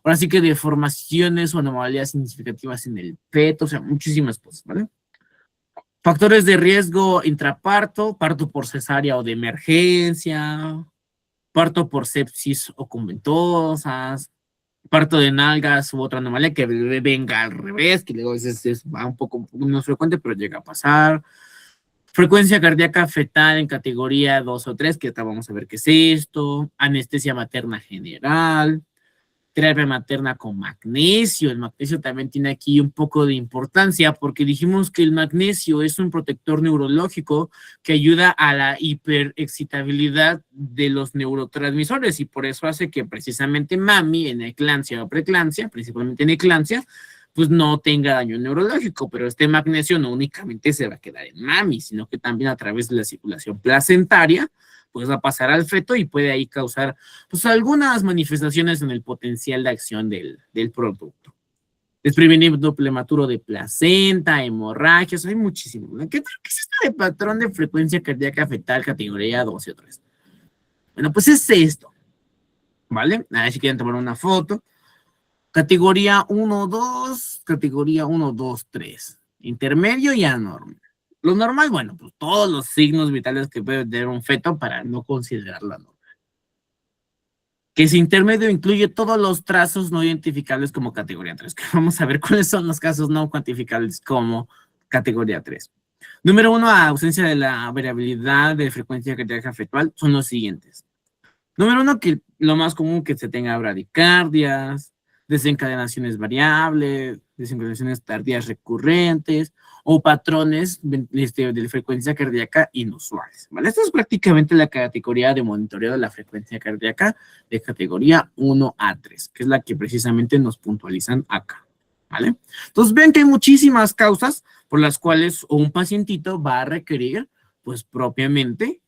ahora sí que deformaciones o anomalías significativas en el feto, o sea, muchísimas cosas, ¿vale? Factores de riesgo intraparto, parto por cesárea o de emergencia, parto por sepsis o con ventosas, parto de nalgas u otra anomalía, que el bebé venga al revés, que luego a veces va un poco menos frecuente, pero llega a pasar. Frecuencia cardíaca fetal en categoría 2 o 3, que ahorita vamos a ver qué es esto. Anestesia materna general. Terapia materna con magnesio. El magnesio también tiene aquí un poco de importancia porque dijimos que el magnesio es un protector neurológico que ayuda a la hiperexcitabilidad de los neurotransmisores y por eso hace que precisamente mami en eclampsia o preeclampsia, principalmente en eclampsia, pues no tenga daño neurológico, pero este magnesio no únicamente se va a quedar en mami, sino que también a través de la circulación placentaria pues va a pasar al feto y puede ahí causar pues algunas manifestaciones en el potencial de acción del producto. Desprendimiento prematuro de placenta, hemorragias, hay muchísimo. ¿Qué es esto de patrón de frecuencia cardíaca fetal categoría 2 o 3? Bueno, pues es esto, ¿vale? A ver si quieren tomar una foto. Categoría 1, 2, categoría 1, 2, 3. Intermedio y anormal. Lo normal, bueno, pues todos los signos vitales que puede tener un feto para no considerarlo anormal. Que ese intermedio incluye todos los trazos no identificables como categoría 3. Que vamos a ver cuáles son los casos no cuantificables como categoría 3. Número 1, ausencia de la variabilidad de frecuencia cardíaca fetal son los siguientes. Número 1, que lo más común que se tenga bradicardias, desencadenaciones variables, desencadenaciones tardías recurrentes o patrones de frecuencia cardíaca inusuales, ¿vale? Esta es prácticamente la categoría de monitoreo de la frecuencia cardíaca de categoría 1 a 3, que es la que precisamente nos puntualizan acá, ¿vale? Entonces ven que hay muchísimas causas por las cuales un pacientito va a requerir, pues propiamente,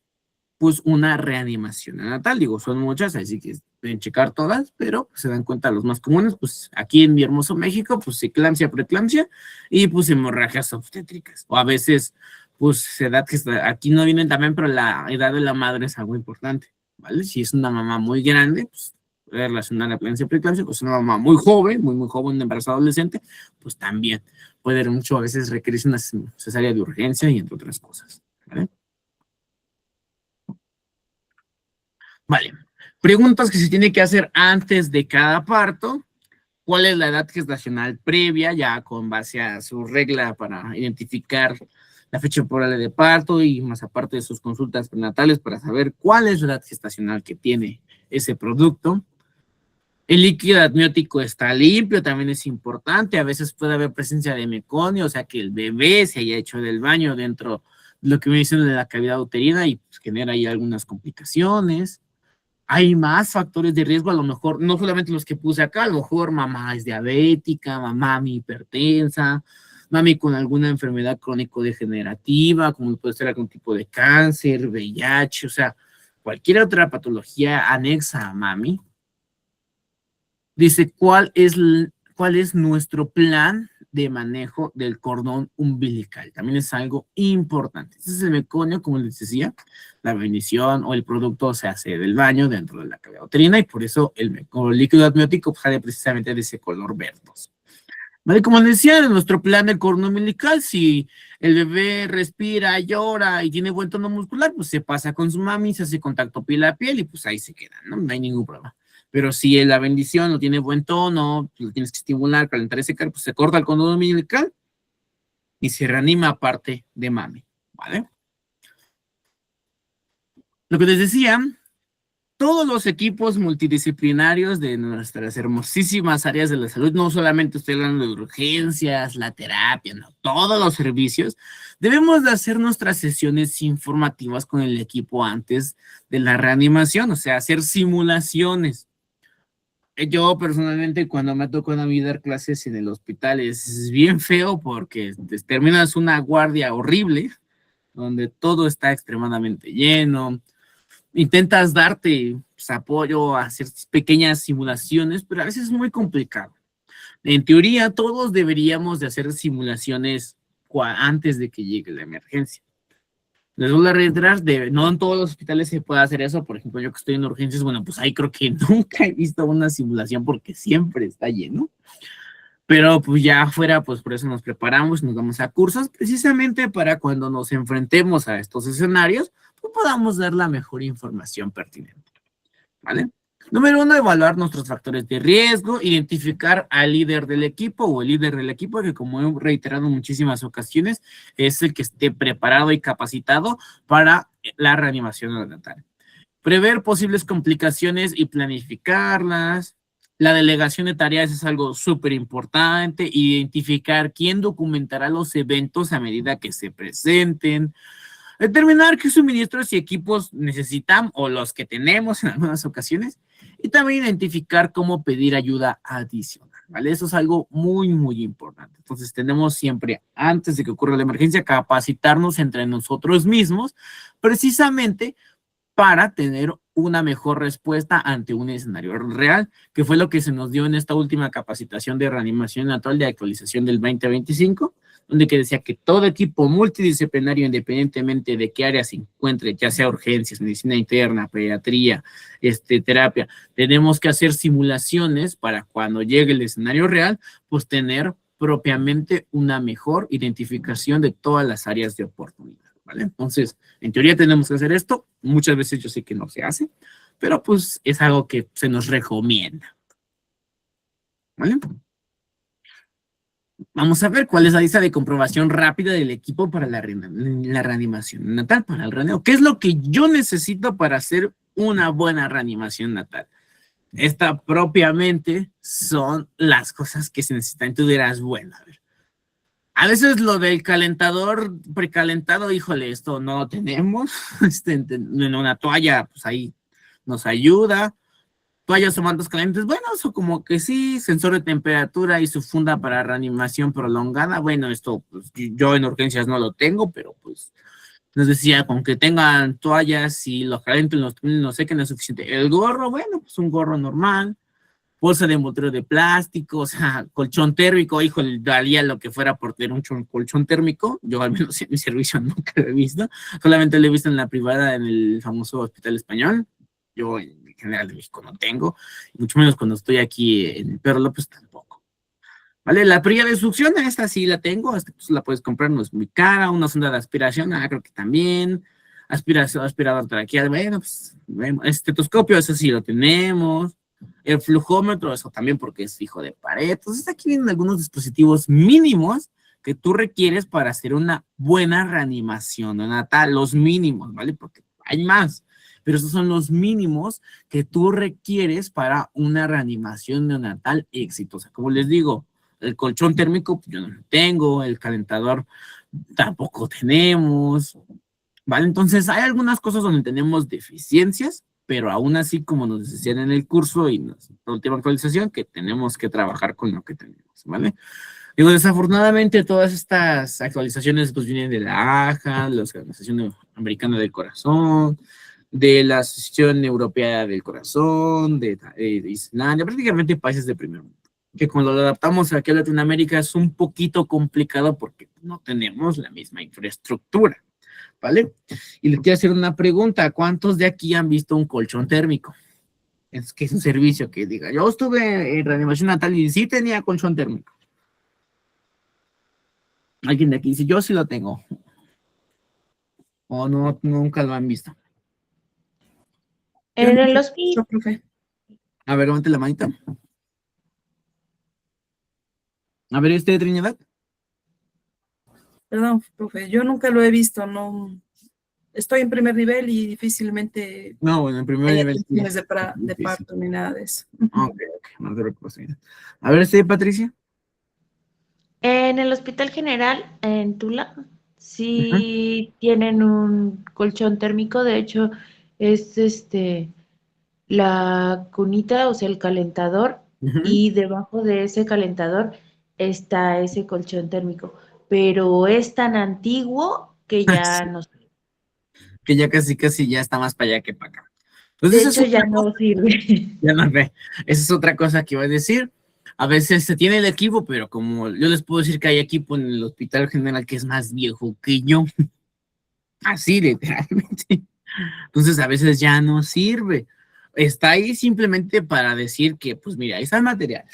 pues una reanimación neonatal. Digo, son muchas, así que pueden checar todas, pero se dan cuenta los más comunes, pues aquí en mi hermoso México, pues eclampsia, preeclampsia y pues hemorragias obstétricas. O a veces, pues edad que está, aquí no vienen también, pero la edad de la madre es algo importante, ¿vale? Si es una mamá muy grande, pues puede relacionar la eclampsia, preeclampsia, pues una mamá muy joven, muy joven, embarazada adolescente, pues también puede mucho a veces requerirse una cesárea de urgencia y entre otras cosas, ¿vale? Vale, preguntas que se tiene que hacer antes de cada parto. ¿Cuál es la edad gestacional previa? Ya con base a su regla para identificar la fecha probable de parto y más aparte de sus consultas prenatales para saber cuál es la edad gestacional que tiene ese producto. El líquido amniótico está limpio, también es importante. A veces puede haber presencia de meconio, o sea que el bebé se haya hecho del baño dentro de lo que me dicen de la cavidad uterina y pues, genera ahí algunas complicaciones. Hay más factores de riesgo, a lo mejor, no solamente los que puse acá, a lo mejor mamá es diabética, mamá hipertensa, mami con alguna enfermedad crónico-degenerativa, como puede ser algún tipo de cáncer, VIH, o sea, cualquier otra patología anexa a mami. Dice, ¿cuál es nuestro plan de manejo del cordón umbilical? También es algo importante. Este es el meconio, como les decía, la bendición o el producto se hace del baño dentro de la cavidad uterina y por eso el líquido amniótico sale precisamente de ese color verdoso. ¿Vale? Como les decía, en nuestro plan del cordón umbilical, si el bebé respira, llora y tiene buen tono muscular, pues se pasa con su mami, se hace contacto piel a piel y pues ahí se queda, ¿no? No hay ningún problema. Pero si la bendición no tiene buen tono, lo tienes que estimular, calentar ese carro, pues se corta el cordón umbilical y se reanima aparte de mami, ¿vale? Lo que les decía, todos los equipos multidisciplinarios de nuestras hermosísimas áreas de la salud, no solamente estoy hablando de urgencias, la terapia, no, todos los servicios, debemos de hacer nuestras sesiones informativas con el equipo antes de la reanimación, o sea, hacer simulaciones. Yo personalmente cuando me tocó a mí dar clases en el hospital es bien feo porque terminas una guardia horrible donde todo está extremadamente lleno. Intentas darte pues, apoyo, hacer pequeñas simulaciones, pero a veces es muy complicado. En teoría, todos deberíamos de hacer simulaciones antes de que llegue la emergencia. Les voy a reiterar, no en todos los hospitales se puede hacer eso. Por ejemplo, yo que estoy en urgencias, bueno, pues ahí creo que nunca he visto una simulación porque siempre está lleno. Pero pues ya afuera, pues por eso nos preparamos, nos vamos a cursos, precisamente para cuando nos enfrentemos a estos escenarios, pues podamos dar la mejor información pertinente, ¿vale? Número 1, evaluar nuestros factores de riesgo, identificar al líder del equipo o el líder del equipo, que como he reiterado en muchísimas ocasiones, es el que esté preparado y capacitado para la reanimación neonatal. Prever posibles complicaciones y planificarlas. La delegación de tareas es algo súper importante. Identificar quién documentará los eventos a medida que se presenten. Determinar qué suministros y equipos necesitan o los que tenemos en algunas ocasiones. Y también identificar cómo pedir ayuda adicional, ¿vale? Eso es algo muy, muy importante. Entonces tenemos siempre, antes de que ocurra la emergencia, capacitarnos entre nosotros mismos, precisamente para tener una mejor respuesta ante un escenario real, que fue lo que se nos dio en esta última capacitación de reanimación neonatal de actualización del 2025, donde que decía que todo equipo multidisciplinario, independientemente de qué área se encuentre, ya sea urgencias, medicina interna, pediatría, terapia, tenemos que hacer simulaciones para cuando llegue el escenario real, pues tener propiamente una mejor identificación de todas las áreas de oportunidad, ¿vale? Entonces, en teoría tenemos que hacer esto, muchas veces yo sé que no se hace, pero pues es algo que se nos recomienda, ¿vale? Vamos a ver cuál es la lista de comprobación rápida del equipo para la reanimación natal, para el raneo. ¿Qué es lo que yo necesito para hacer una buena reanimación natal? Esta propiamente son las cosas que se necesitan. Tú dirás, bueno, a ver. A veces lo del calentador precalentado, híjole, esto no lo tenemos. En una toalla, pues ahí nos ayuda. Toallas o mantos calientes, bueno, eso como que sí, sensor de temperatura y su funda para reanimación prolongada, bueno, esto pues, yo en urgencias no lo tengo, pero pues les decía, con que tengan toallas y los calienten, no sé que no es suficiente. El gorro, bueno, pues un gorro normal, bolsa de envoltorio de plástico, o sea, colchón térmico, híjole, daría lo que fuera por tener un colchón térmico, yo al menos en mi servicio nunca lo he visto, solamente lo he visto en la privada, en el famoso Hospital Español. Yo en general de México no tengo, mucho menos cuando estoy aquí en Pedro López tampoco. ¿Vale? La perilla de succión, esta sí la tengo, esta pues la puedes comprar, no es muy cara. Una sonda de aspiración, creo que también. Aspirador traqueal, bueno, pues, estetoscopio, eso sí lo tenemos. El flujómetro, eso también porque es fijo de pared. Entonces aquí vienen algunos dispositivos mínimos que tú requieres para hacer una buena reanimación neonatal, los mínimos, ¿vale? Porque hay más, pero esos son los mínimos que tú requieres para una reanimación neonatal exitosa. Como les digo, el colchón térmico pues, yo no lo tengo, el calentador tampoco tenemos, ¿vale? Entonces hay algunas cosas donde tenemos deficiencias, pero aún así, como nos decían en el curso y en la última actualización, que tenemos que trabajar con lo que tenemos, ¿vale? Digo, desafortunadamente todas estas actualizaciones pues vienen de la AJA, la Organización Americana del Corazón, de la Asociación Europea del Corazón, de Islandia, prácticamente países de primer mundo. Que cuando lo adaptamos aquí a Latinoamérica es un poquito complicado porque no tenemos la misma infraestructura, ¿vale? Y le quiero hacer una pregunta, ¿cuántos de aquí han visto un colchón térmico? Es que es un servicio que diga, yo estuve en reanimación natal y sí tenía colchón térmico. Alguien de aquí dice, yo sí lo tengo. O no, nunca lo han visto. En el hospital. Profe. A ver, levante la manita. A ver, Trinidad. Perdón, profe, yo nunca lo he visto, no. estoy en primer nivel y difícilmente No, bueno, en primer hay nivel. Sí. atenciones de Difícil. parto ni nada de eso. Ok, no te preocupes. A ver, Patricia. En el Hospital General, en Tula, Ujú, sí tienen un colchón térmico, de hecho, es la cunita, o sea, el calentador, ujú. y debajo de ese calentador está ese colchón térmico, pero es tan antiguo que ya no sé. Que ya casi ya está más para allá que para acá. Pues De esa es hecho, ya otra no cosa, sirve. ya no ve. Esa es otra cosa que iba a decir. A veces se tiene el equipo, pero como yo les puedo decir que hay equipo en el Hospital General que es más viejo que yo, así literalmente. Entonces a veces ya no sirve. Está ahí simplemente para decir que, pues mira, ahí está el material,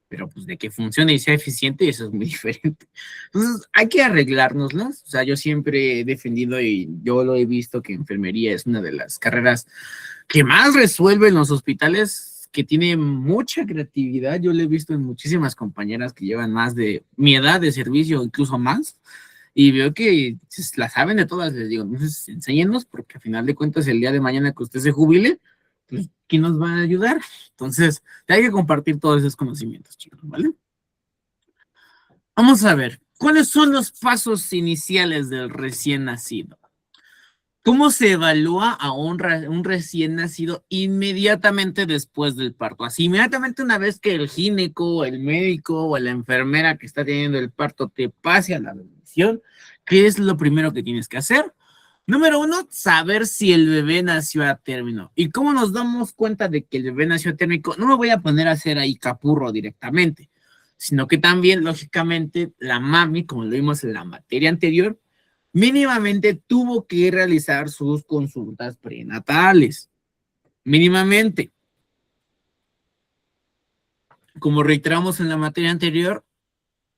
pero pues de que funcione y sea eficiente, eso es muy diferente. Entonces hay que arreglárnoslas. O sea, yo siempre he defendido y yo lo he visto que enfermería es una de las carreras que más resuelve en los hospitales, que tiene mucha creatividad. Yo lo he visto en muchísimas compañeras que llevan más de mi edad de servicio, incluso más, y veo que la saben de todas. Les digo, entonces enséñenos, porque al final de cuentas, el día de mañana que usted se jubile, pues, ¿quién nos va a ayudar? Entonces, hay que compartir todos esos conocimientos, chicos, ¿vale? Vamos a ver, ¿cuáles son los pasos iniciales del recién nacido? ¿Cómo se evalúa a un recién nacido inmediatamente después del parto? Así, inmediatamente una vez que el gineco, el médico o la enfermera que está teniendo el parto te pase a la bendición, ¿qué es lo primero que tienes que hacer? Número uno, saber si el bebé nació a término. ¿Y cómo nos damos cuenta de que el bebé nació a término? No me voy a poner a hacer ahí capurro directamente, sino que también, lógicamente, la mami, como lo vimos en la materia anterior, mínimamente tuvo que realizar sus consultas prenatales. Mínimamente. Como reiteramos en la materia anterior,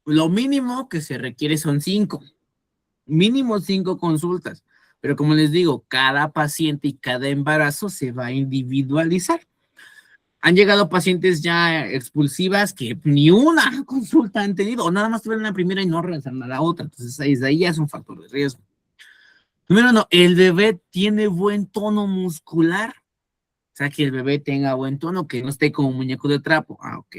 lo mínimo que se requiere son 5. Mínimo 5 consultas. Pero como les digo, cada paciente y cada embarazo se va a individualizar. Han llegado pacientes ya expulsivas que ni una consulta han tenido, o nada más tuvieron la primera y no regresaron a la otra. Entonces, ahí ya es un factor de riesgo. Número uno, ¿el bebé tiene buen tono muscular? O sea, que el bebé tenga buen tono, que no esté como muñeco de trapo. Ah, ok.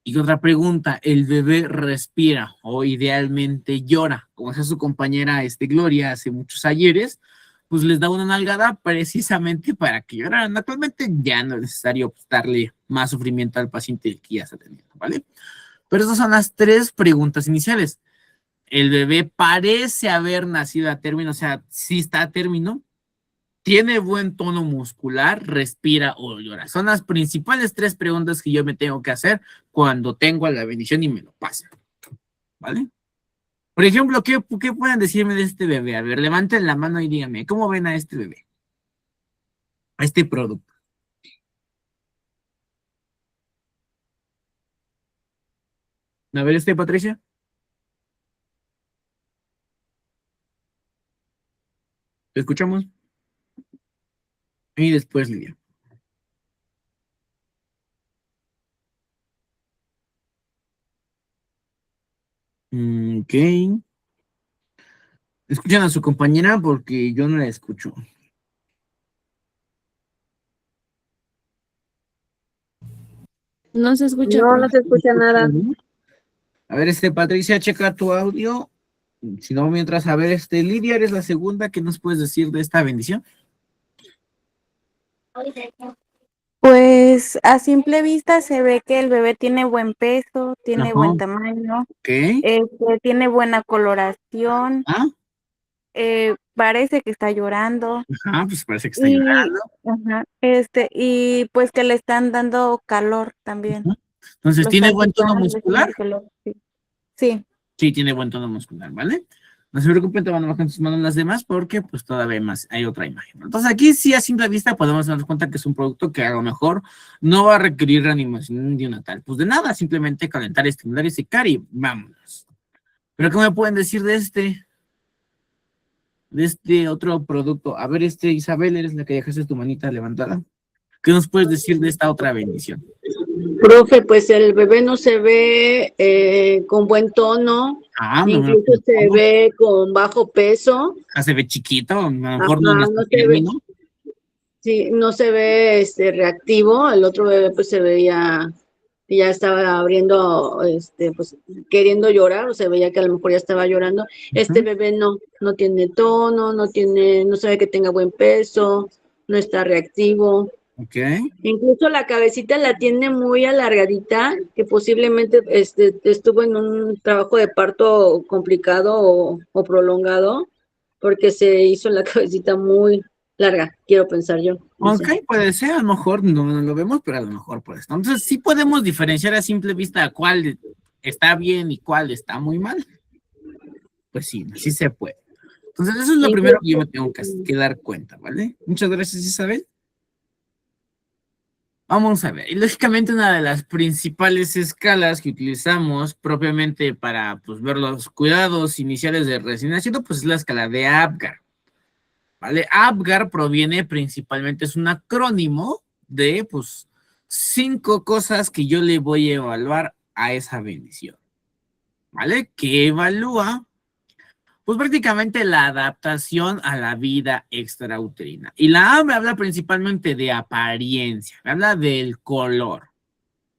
Y otra pregunta, ¿el bebé respira o idealmente llora? Como hacía su compañera Gloria hace muchos ayeres, pues les da una nalgada precisamente para que lloraran. Actualmente ya no es necesario darle más sufrimiento al paciente que ya está teniendo, ¿vale? Pero esas son las 3 preguntas iniciales. El bebé parece haber nacido a término, o sea, sí está a término, tiene buen tono muscular, respira o llora. Son las principales 3 preguntas que yo me tengo que hacer cuando tengo a la bendición y me lo pasan, ¿vale? Por ejemplo, ¿qué pueden decirme de este bebé? A ver, levanten la mano y díganme, ¿cómo ven a este bebé? A este producto. A ver, Patricia. ¿Te escuchamos? Y después, Lidia. Ok. Escuchan a su compañera porque yo no la escucho. No se escucha, No, no profe. se escucha nada. A ver, Patricia, checa tu audio. Si no, mientras, a ver, Lidia, eres la segunda. ¿Qué nos puedes decir de esta bendición? Pues a simple vista se ve que el bebé tiene buen peso, tiene Ajá, buen tamaño, ok. tiene buena coloración, Ah, parece que está llorando ajá, pues parece que está y, llorando. ajá, y pues que le están dando calor también. Ajá. Entonces, Lo ¿tiene están buen tono chupando, le están muscular? dando calor. Sí. Sí. Sí, tiene buen tono muscular, ¿vale? No se preocupen, te van a bajar sus manos las demás porque pues todavía más hay otra imagen. Entonces aquí sí a simple vista podemos darnos cuenta que es un producto que a lo mejor no va a requerir reanimación neonatal. Pues de nada, simplemente calentar, estimular y secar y vámonos. Pero ¿qué me pueden decir de otro producto? A ver, Isabel, eres la que dejaste tu manita levantada. ¿Qué nos puedes decir de esta otra bendición? Profe, pues el bebé no se ve con buen tono, incluso se ve con bajo peso. Se ve chiquito, a lo mejor no en Ajá, este no se ve, término. sí, no se ve reactivo. El otro bebé pues se veía, ya estaba abriendo, pues queriendo llorar, o se veía que a lo mejor ya estaba llorando. Este bebé no tiene tono, no se ve que tenga buen peso, no está reactivo. Ok. Incluso la cabecita la tiene muy alargadita, que posiblemente estuvo en un trabajo de parto complicado o prolongado, porque se hizo la cabecita muy larga, quiero pensar yo. No Ok, sé. puede ser, a lo mejor no lo vemos, pero a lo mejor puede estar. Entonces, sí podemos diferenciar a simple vista cuál está bien y cuál está muy mal. Pues sí, sí se puede. Entonces, eso es lo primero que yo me tengo que dar cuenta, ¿vale? Muchas gracias, Isabel. Vamos a ver. Y lógicamente, una de las principales escalas que utilizamos propiamente para pues, ver los cuidados iniciales de recién nacido, pues es la escala de Apgar. ¿Vale? Apgar proviene principalmente, es un acrónimo de, pues, 5 cosas que yo le voy a evaluar a esa bendición, ¿vale? Que evalúa, pues, prácticamente la adaptación a la vida extrauterina. Y la A me habla principalmente de apariencia, me habla del color.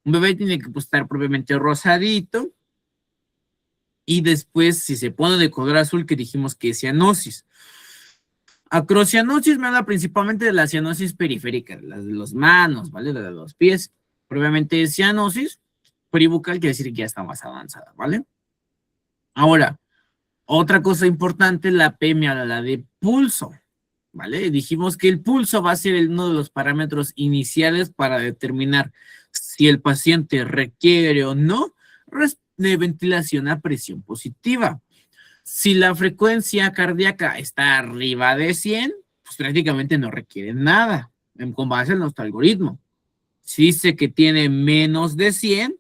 Un bebé tiene que pues, estar propiamente rosadito y después, si se pone de color azul, que dijimos que es cianosis. Acrocianosis me habla principalmente de la cianosis periférica, las de las manos, ¿vale? La de los pies. Previamente cianosis peribucal quiere decir que ya está más avanzada, ¿vale? Ahora, otra cosa importante, la P me habla la de pulso, ¿vale? Dijimos que el pulso va a ser uno de los parámetros iniciales para determinar si el paciente requiere o no de ventilación a presión positiva. Si la frecuencia cardíaca está arriba de 100, pues prácticamente no requiere nada con base en nuestro algoritmo. Si dice que tiene menos de 100,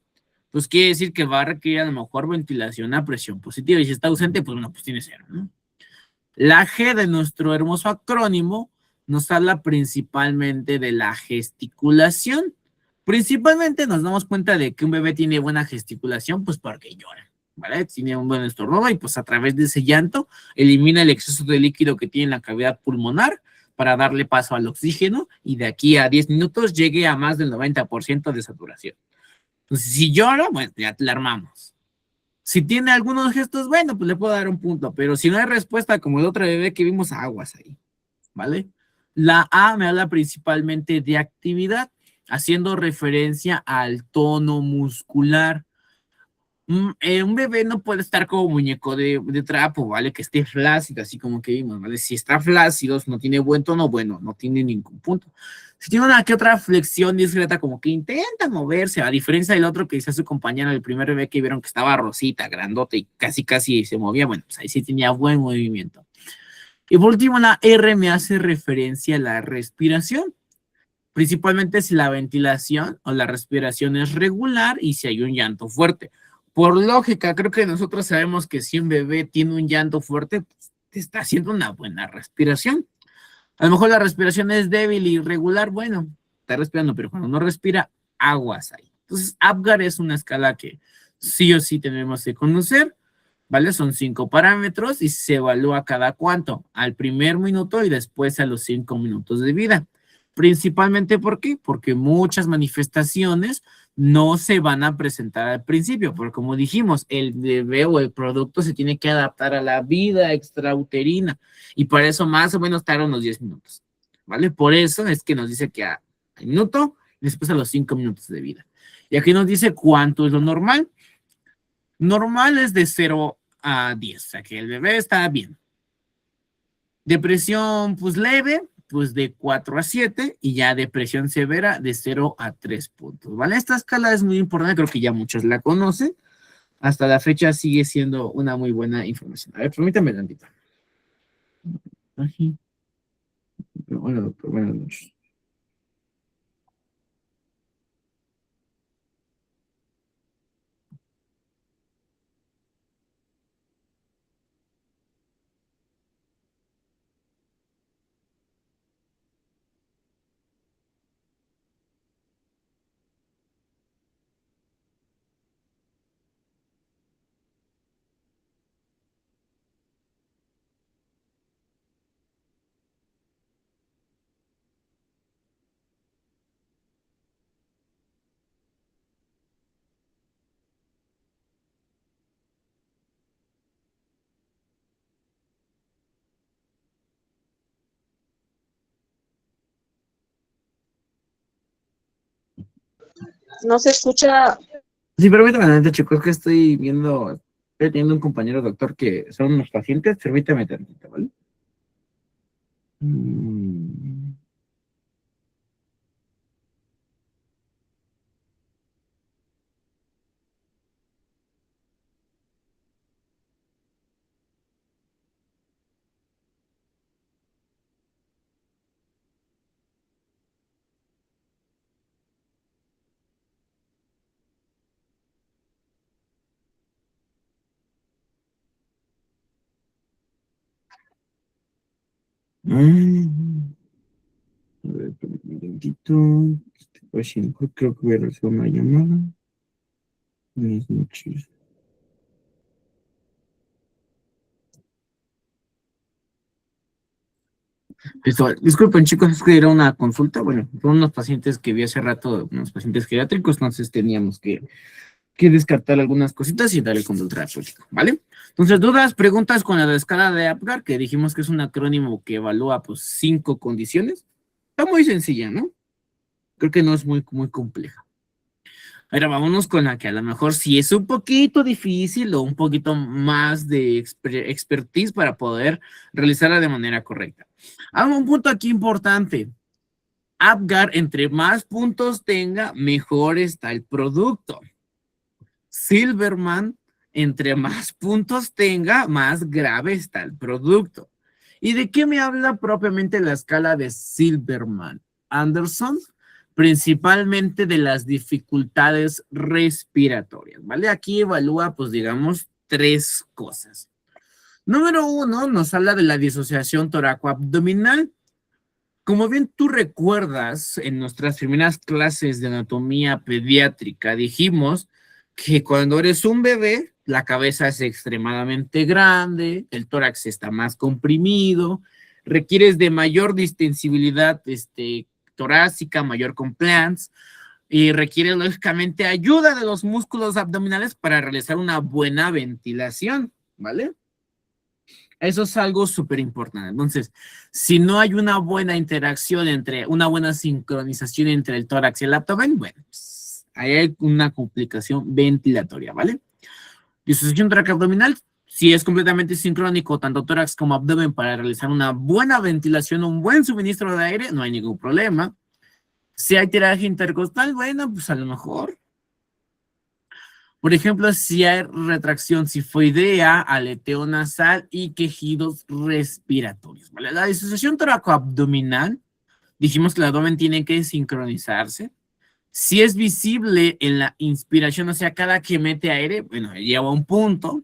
pues quiere decir que va a requerir a lo mejor ventilación a presión positiva. Y si está ausente, pues bueno, pues tiene 0, ¿no? La G de nuestro hermoso acrónimo nos habla principalmente de la gesticulación. Principalmente nos damos cuenta de que un bebé tiene buena gesticulación, pues porque llora, ¿vale? Tiene un buen estornudo y pues a través de ese llanto elimina el exceso de líquido que tiene en la cavidad pulmonar para darle paso al oxígeno y de aquí a 10 minutos llegue a más del 90% de saturación. Entonces, si llora, bueno, ya la armamos. Si tiene algunos gestos, bueno, pues le puedo dar un punto, pero si no hay respuesta, como el otro bebé que vimos, aguas ahí, ¿vale? La A me habla principalmente de actividad, haciendo referencia al tono muscular. Un bebé no puede estar como muñeco de trapo, ¿vale? Que esté flácido, así como que vimos, ¿vale? Si está flácido, no tiene buen tono, bueno, no tiene ningún punto. Si tiene una que otra flexión discreta, como que intenta moverse, a diferencia del otro que dice su compañero, el primer bebé que vieron que estaba rosita, grandote y casi se movía, bueno, pues ahí sí tenía buen movimiento. Y por último, la R me hace referencia a la respiración, principalmente si la ventilación o la respiración es regular y si hay un llanto fuerte. Por lógica, creo que nosotros sabemos que si un bebé tiene un llanto fuerte, pues, está haciendo una buena respiración. A lo mejor la respiración es débil y irregular, bueno, está respirando, pero cuando no respira, aguas ahí. Entonces, Apgar es una escala que sí o sí tenemos que conocer, ¿vale? Son 5 parámetros y se evalúa cada cuánto, al primer minuto y después a los 5 minutos de vida. Principalmente, ¿por qué? Porque muchas manifestaciones no se van a presentar al principio, porque como dijimos, el bebé o el producto se tiene que adaptar a la vida extrauterina y para eso más o menos tarda unos 10 minutos, ¿vale? Por eso es que nos dice que al minuto y después a los 5 minutos de vida. Y aquí nos dice cuánto es lo normal. Normal es de 0 a 10, o sea que el bebé está bien. Depresión, pues leve, pues de 4 a 7 y ya depresión severa de 0 a 3 puntos, ¿vale? Esta escala es muy importante, creo que ya muchos la conocen. Hasta la fecha sigue siendo una muy buena información. A ver, permítame tantito. Bueno, doctor, buenas noches. No se escucha. Sí, permítame, un momento, chicos, que estoy teniendo un compañero doctor que son unos pacientes, permítame tantito, ¿vale? Mm. Mm. A ver, permítame un momentito. Pues sí, mejor creo que voy a recibir una llamada. Buenas noches. Listo, disculpen, chicos, es que era una consulta. Bueno, fueron unos pacientes que vi hace rato, unos pacientes geriátricos, entonces teníamos que descartar algunas cositas y dar el control terapéutico, ¿vale? Entonces, dudas, preguntas con la escala de Apgar, que dijimos que es un acrónimo que evalúa, pues, 5 condiciones. Está muy sencilla, ¿no? Creo que no es muy compleja. Ahora vámonos con la que a lo mejor sí es un poquito difícil o un poquito más de expertise para poder realizarla de manera correcta. Un punto aquí importante. Apgar, entre más puntos tenga, mejor está el producto. Silverman, entre más puntos tenga, más grave está el producto. ¿Y de qué me habla propiamente la escala de Silverman? Anderson, principalmente de las dificultades respiratorias, ¿vale? Aquí evalúa, pues digamos, 3 cosas. Número 1, nos habla de la disociación toracoabdominal. Como bien tú recuerdas, en nuestras primeras clases de anatomía pediátrica dijimos que cuando eres un bebé, la cabeza es extremadamente grande, el tórax está más comprimido, requieres de mayor distensibilidad torácica, mayor compliance, y requiere lógicamente ayuda de los músculos abdominales para realizar una buena ventilación, ¿vale? Eso es algo súper importante. Entonces, si no hay una buena interacción una buena sincronización entre el tórax y el abdomen, bueno, pues, ahí hay una complicación ventilatoria, ¿vale? Disociación toracoabdominal, si es completamente sincrónico, tanto tórax como abdomen, para realizar una buena ventilación, un buen suministro de aire, no hay ningún problema. Si hay tiraje intercostal, bueno, pues a lo mejor. Por ejemplo, si hay retracción sifoidea, aleteo nasal y quejidos respiratorios, ¿vale? La disociación toracoabdominal, dijimos que el abdomen tiene que sincronizarse. Si es visible en la inspiración, o sea, cada que mete aire, bueno, lleva un punto.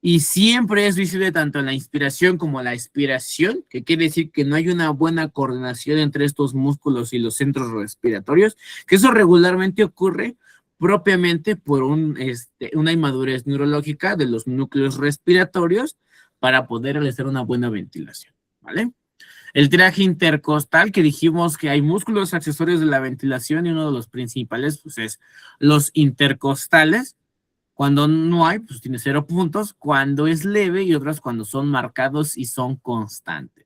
Y siempre es visible tanto en la inspiración como en la expiración, que quiere decir que no hay una buena coordinación entre estos músculos y los centros respiratorios, que eso regularmente ocurre propiamente por una inmadurez neurológica de los núcleos respiratorios para poder realizar una buena ventilación, ¿vale? El tiraje intercostal, que dijimos que hay músculos accesorios de la ventilación y uno de los principales, pues, es los intercostales. Cuando no hay, pues tiene 0 puntos. Cuando es leve y otras cuando son marcados y son constantes.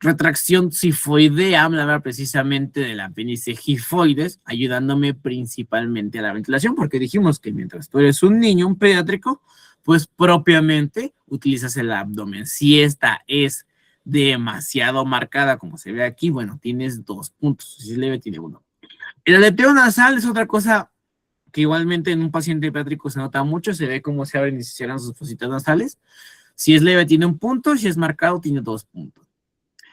Retracción sifoidea me habla precisamente del apéndice gifoides, ayudándome principalmente a la ventilación, porque dijimos que mientras tú eres un niño, un pediátrico, pues propiamente utilizas el abdomen. Si esta es demasiado marcada, como se ve aquí, bueno, tienes 2 puntos. Si es leve, tiene 1. El aleteo nasal es otra cosa que igualmente en un paciente pediátrico se nota mucho, se ve cómo se abren y se cierran sus fositas nasales. Si es leve, tiene 1 punto, si es marcado, tiene 2 puntos.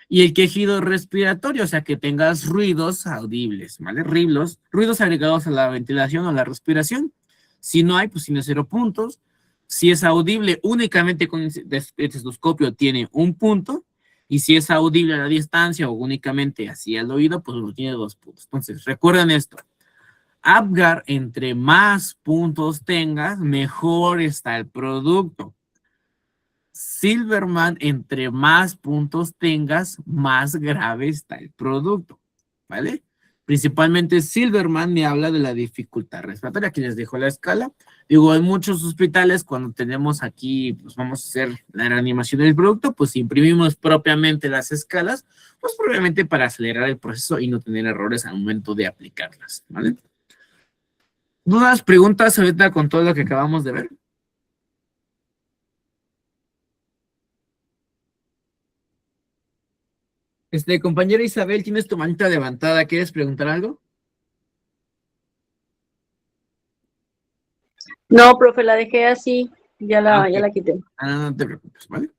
Y el quejido respiratorio, o sea, que tengas ruidos audibles, ¿vale? Ruidos agregados a la ventilación o la respiración. Si no hay, pues tiene 0 puntos. Si es audible únicamente con estetoscopio, tiene 1 punto. Y si es audible a la distancia o únicamente así al oído, pues tiene 2 puntos. Entonces, recuerden esto. Apgar, entre más puntos tengas, mejor está el producto. Silverman, entre más puntos tengas, más grave está el producto, ¿vale? Principalmente Silverman me habla de la dificultad respiratoria. Aquí les dejo la escala. Digo, en muchos hospitales, cuando tenemos aquí, pues vamos a hacer la reanimación del producto, pues imprimimos propiamente las escalas, pues probablemente para acelerar el proceso y no tener errores al momento de aplicarlas, ¿vale? ¿Dudas, preguntas ahorita con todo lo que acabamos de ver? Compañera Isabel, tienes tu manita levantada, ¿quieres preguntar algo? No, profe, la dejé así, ya Ah, ya ok. la quité. No te preocupes, ¿vale?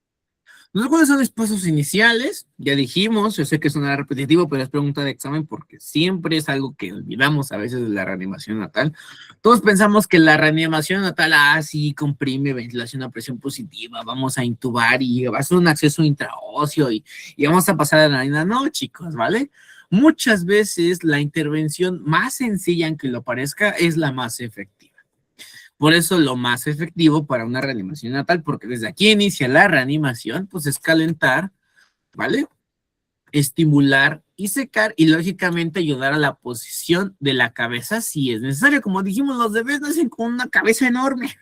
Entonces, ¿cuáles son los pasos iniciales? Ya dijimos, yo sé que suena repetitivo, pero es pregunta de examen porque siempre es algo que olvidamos a veces de la reanimación natal. Todos pensamos que la reanimación natal, sí, comprime, ventilación a presión positiva, vamos a intubar y va a ser un acceso intraóseo y vamos a pasar a la harina. No, chicos, ¿vale? Muchas veces la intervención más sencilla, aunque lo parezca, es la más efectiva. Por eso lo más efectivo para una reanimación natal, porque desde aquí inicia la reanimación, pues es calentar, ¿vale? Estimular y secar y lógicamente ayudar a la posición de la cabeza si es necesario. Como dijimos, los bebés nacen con una cabeza enorme,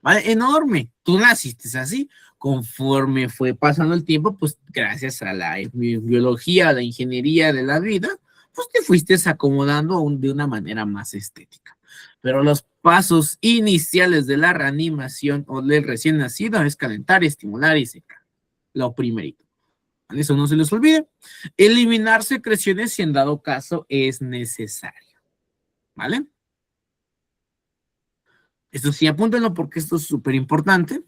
¿vale? Enorme. Tú naciste así. Conforme fue pasando el tiempo, pues gracias a la biología, a la ingeniería de la vida, pues te fuiste acomodando de una manera más estética. Pero los pasos iniciales de la reanimación o del recién nacido es calentar, estimular y secar. Lo primerito. ¿Vale? Eso no se les olvide. Eliminar secreciones si en dado caso es necesario. ¿Vale? Esto sí, apúntenlo porque esto es súper importante.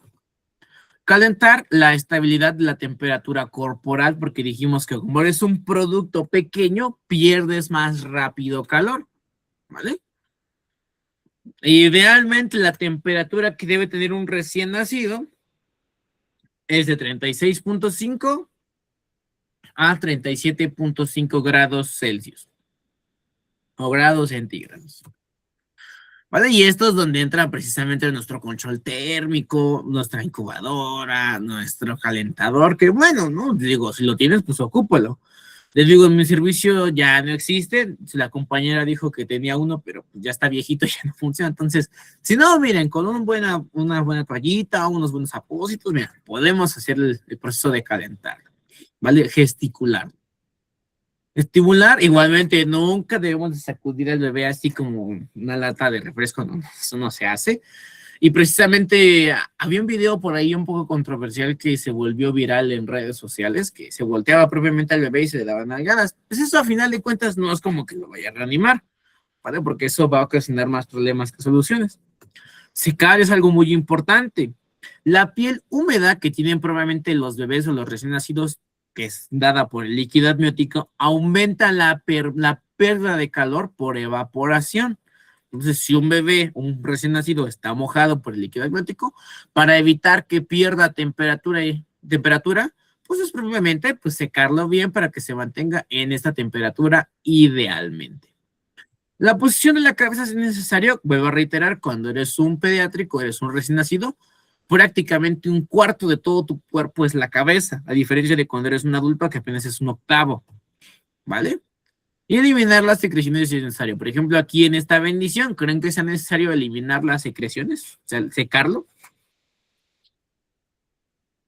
Calentar la estabilidad de la temperatura corporal, porque dijimos que como eres un producto pequeño, pierdes más rápido calor. ¿Vale? Idealmente la temperatura que debe tener un recién nacido es de 36.5 a 37.5 grados Celsius o grados centígrados. ¿Vale? Y esto es donde entra precisamente nuestro control térmico, nuestra incubadora, nuestro calentador, que bueno, ¿no? Digo, si lo tienes, pues ocúpalo. Les digo, en mi servicio ya no existe. La compañera dijo que tenía uno, pero ya está viejito y ya no funciona. Entonces, si no, miren, con una buena toallita, unos buenos apósitos, miren, podemos hacer el proceso de calentar, ¿vale? Gesticular. Estimular, igualmente, nunca debemos de sacudir al bebé así como una lata de refresco, ¿no? Eso no se hace. Y precisamente había un video por ahí un poco controversial que se volvió viral en redes sociales, que se volteaba propiamente al bebé y se le daban nalgadas. Pues eso a final de cuentas no es como que lo vaya a reanimar, ¿vale? Porque eso va a ocasionar más problemas que soluciones. Secar es algo muy importante. La piel húmeda que tienen probablemente los bebés o los recién nacidos, que es dada por el líquido amniótico, aumenta la pérdida de calor por evaporación. Entonces, si un bebé, un recién nacido, está mojado por el líquido amniótico, para evitar que pierda temperatura, pues es probablemente pues, secarlo bien para que se mantenga en esta temperatura idealmente. La posición de la cabeza es necesario, vuelvo a reiterar, cuando eres un pediátrico, eres un recién nacido, prácticamente un cuarto de todo tu cuerpo es la cabeza, a diferencia de cuando eres un adulto que apenas es un octavo, ¿vale? Y eliminar las secreciones si es necesario. Por ejemplo, aquí en esta bendición, ¿creen que sea necesario eliminar las secreciones? O sea, secarlo.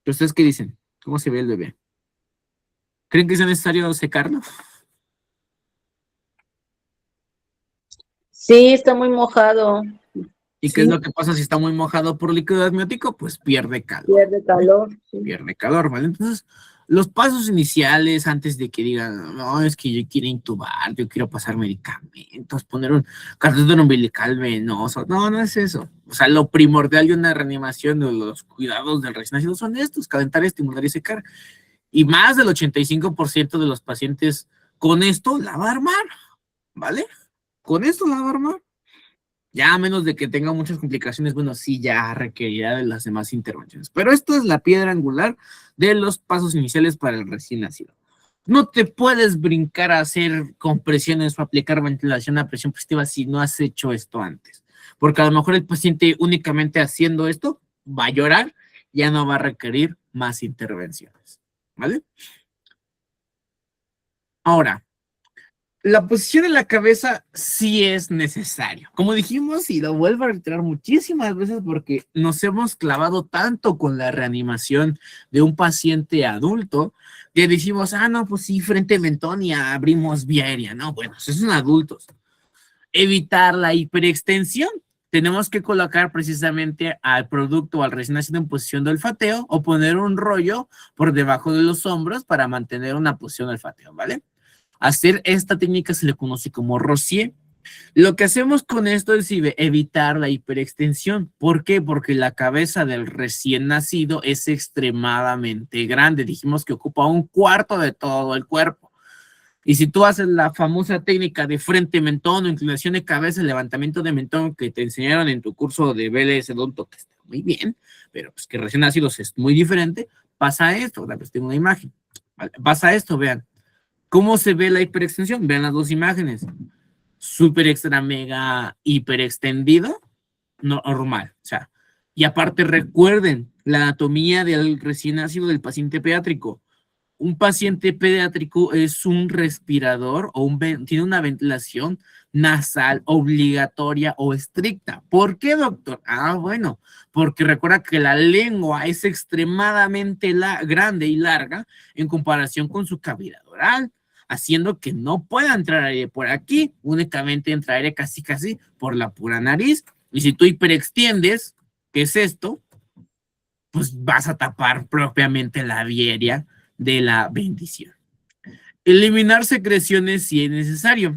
¿Ustedes qué dicen? ¿Cómo se ve el bebé? ¿Creen que sea necesario secarlo? Sí, está muy mojado, ¿Y qué es lo que pasa si está muy mojado por líquido amniótico? Pues pierde calor. pierde calor. Sí. Pierde calor, ¿vale? Entonces, los pasos iniciales antes de que digan, no, es que yo quiero intubar, yo quiero pasar medicamentos, poner un catéter umbilical venoso. No, no es eso. O sea, lo primordial de una reanimación de los cuidados del recién nacido son estos, calentar, estimular y secar. Y más del 85% de los pacientes con esto la va a armar, ¿vale? Con esto la va a armar. Ya a menos de que tenga muchas complicaciones, bueno, sí, ya requerirá de las demás intervenciones. Pero esto es la piedra angular de los pasos iniciales para el recién nacido. No te puedes brincar a hacer compresiones o aplicar ventilación a presión positiva si no has hecho esto antes. Porque a lo mejor el paciente únicamente haciendo esto va a llorar, ya no va a requerir más intervenciones. ¿Vale? Ahora, la posición de la cabeza sí es necesario. Como dijimos, y lo vuelvo a reiterar muchísimas veces porque nos hemos clavado tanto con la reanimación de un paciente adulto que decimos, no, pues sí, frente mentón y abrimos vía aérea. No, bueno, esos son adultos. evitar la hiperextensión. Tenemos que colocar precisamente al producto o al recién nacido en posición de olfateo o poner un rollo por debajo de los hombros para mantener una posición de olfateo, ¿vale? Hacer esta técnica se le conoce como Rosier. Lo que hacemos con esto es evitar la hiperextensión. ¿Por qué? Porque la cabeza del recién nacido es extremadamente grande. Dijimos que ocupa 1/4 de todo el cuerpo. Y si tú haces la famosa técnica de frente mentón o inclinación de cabeza, levantamiento de mentón que te enseñaron en tu curso de BLS Odonto, que está muy bien, pero pues que recién nacidos es muy diferente, pasa esto. Pues tengo una imagen. ¿Vale? Pasa esto, vean. ¿Cómo se ve la hiperextensión? Vean las dos imágenes. Súper extra mega hiperextendido, normal. O sea, y aparte recuerden la anatomía del recién nacido del paciente pediátrico. Un paciente pediátrico es un respirador o tiene una ventilación nasal obligatoria o estricta. ¿Por qué, doctor? Ah, bueno, porque recuerda que la lengua es extremadamente grande y larga en comparación con su cavidad oral, haciendo que no pueda entrar aire por aquí, únicamente entra aire casi por la pura nariz. Y si tú hiperextiendes, ¿qué es esto? Pues vas a tapar propiamente la vía aérea de la bendición. Eliminar secreciones si es necesario.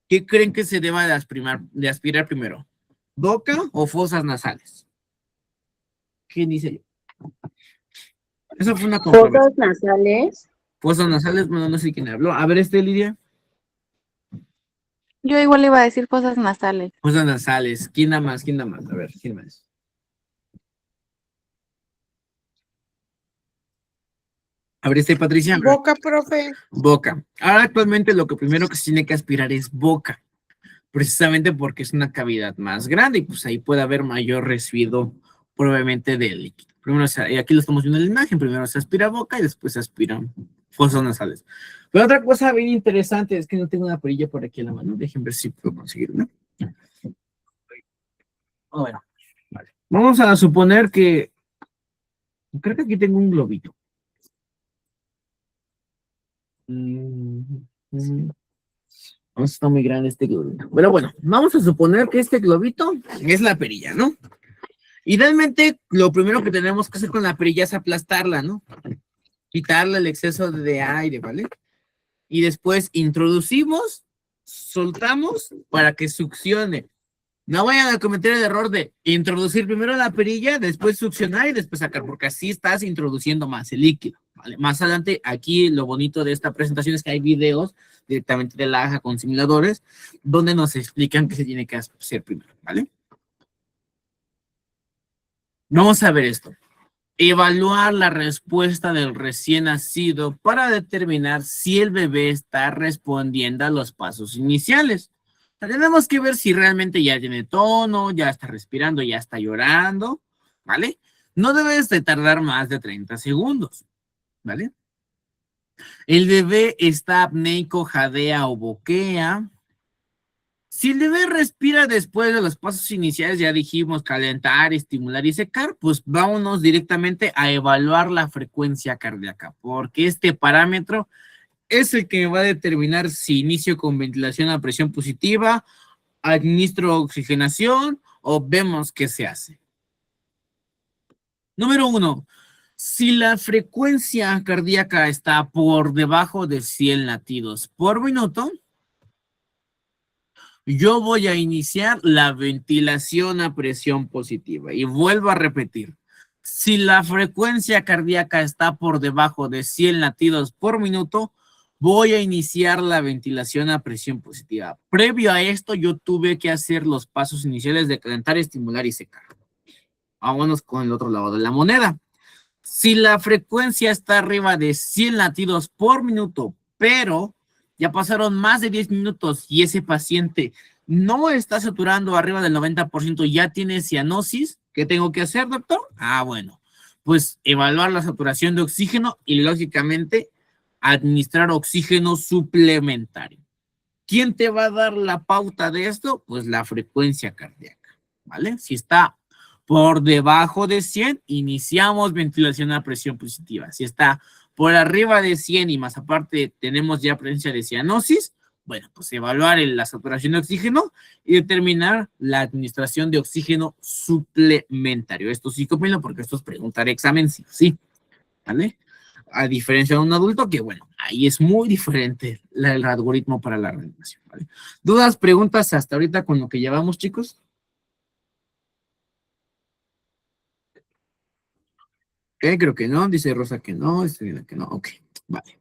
¿Qué creen que se deba de aspirar primero? ¿Boca o fosas nasales? ¿Quién dice yo? Eso fue una controversia. Fosas nasales. Fosas nasales, bueno, no sé quién habló. A ver, Lidia. Yo igual iba a decir fosas nasales. Fosas nasales. ¿Quién da más? ¿Quién da más? A ver, ¿quién más? A ver, Patricia. Boca, profe. Boca. Ahora actualmente lo que primero que se tiene que aspirar es boca, precisamente porque es una cavidad más grande y pues ahí puede haber mayor residuo probablemente de líquido. Primero, y aquí lo estamos viendo en la imagen, primero se aspira boca y después se aspiran fosas nasales. Pero otra cosa bien interesante es que no tengo una perilla por aquí en la mano, dejen ver si puedo conseguirla. Bueno, vale. Vamos a suponer que, creo que aquí tengo un globito. Está muy grande este globito. Pero bueno, vamos a suponer que este globito es la perilla, ¿no? Idealmente, lo primero que tenemos que hacer con la perilla es aplastarla, ¿no? Quitarle el exceso de aire, ¿vale? Y después introducimos, soltamos para que succione. No vayan a cometer el error de introducir primero la perilla, después succionar y después sacar, porque así estás introduciendo más el líquido, ¿vale? Más adelante, aquí lo bonito de esta presentación es que hay videos directamente de la AJA con simuladores donde nos explican qué se tiene que hacer primero, ¿vale? Vamos a ver esto. Evaluar la respuesta del recién nacido para determinar si el bebé está respondiendo a los pasos iniciales. O sea, tenemos que ver si realmente ya tiene tono, ya está respirando, ya está llorando, ¿vale? No debes de tardar más de 30 segundos, ¿vale? El bebé está apneico, jadea o boquea. Si el bebé respira después de los pasos iniciales, ya dijimos calentar, estimular y secar, pues vámonos directamente a evaluar la frecuencia cardíaca, porque este parámetro es el que me va a determinar si inicio con ventilación a presión positiva, administro oxigenación o vemos qué se hace. Número 1. Si la frecuencia cardíaca está por debajo de 100 latidos por minuto, yo voy a iniciar la ventilación a presión positiva. Y vuelvo a repetir. Si la frecuencia cardíaca está por debajo de 100 latidos por minuto, voy a iniciar la ventilación a presión positiva. Previo a esto, yo tuve que hacer los pasos iniciales de calentar, estimular y secar. Vámonos con el otro lado de la moneda. Si la frecuencia está arriba de 100 latidos por minuto, pero ya pasaron más de 10 minutos y ese paciente no está saturando arriba del 90%, ya tiene cianosis, ¿qué tengo que hacer, doctor? Ah, bueno, pues evaluar la saturación de oxígeno y lógicamente administrar oxígeno suplementario. ¿Quién te va a dar la pauta de esto? Pues la frecuencia cardíaca, ¿vale? Si está por debajo de 100, iniciamos ventilación a presión positiva. Si está por arriba de 100 y más aparte tenemos ya presencia de cianosis, Bueno, pues evaluar la saturación de oxígeno y determinar la administración de oxígeno suplementario. Esto sí, cómelo porque esto es preguntar examen, sí, sí, ¿vale? A diferencia de un adulto, que bueno, ahí es muy diferente el algoritmo para la reanimación, ¿vale? ¿Dudas, preguntas hasta ahorita con lo que llevamos, chicos? Creo que no, dice Rosa que no, dice que no, ok, vale.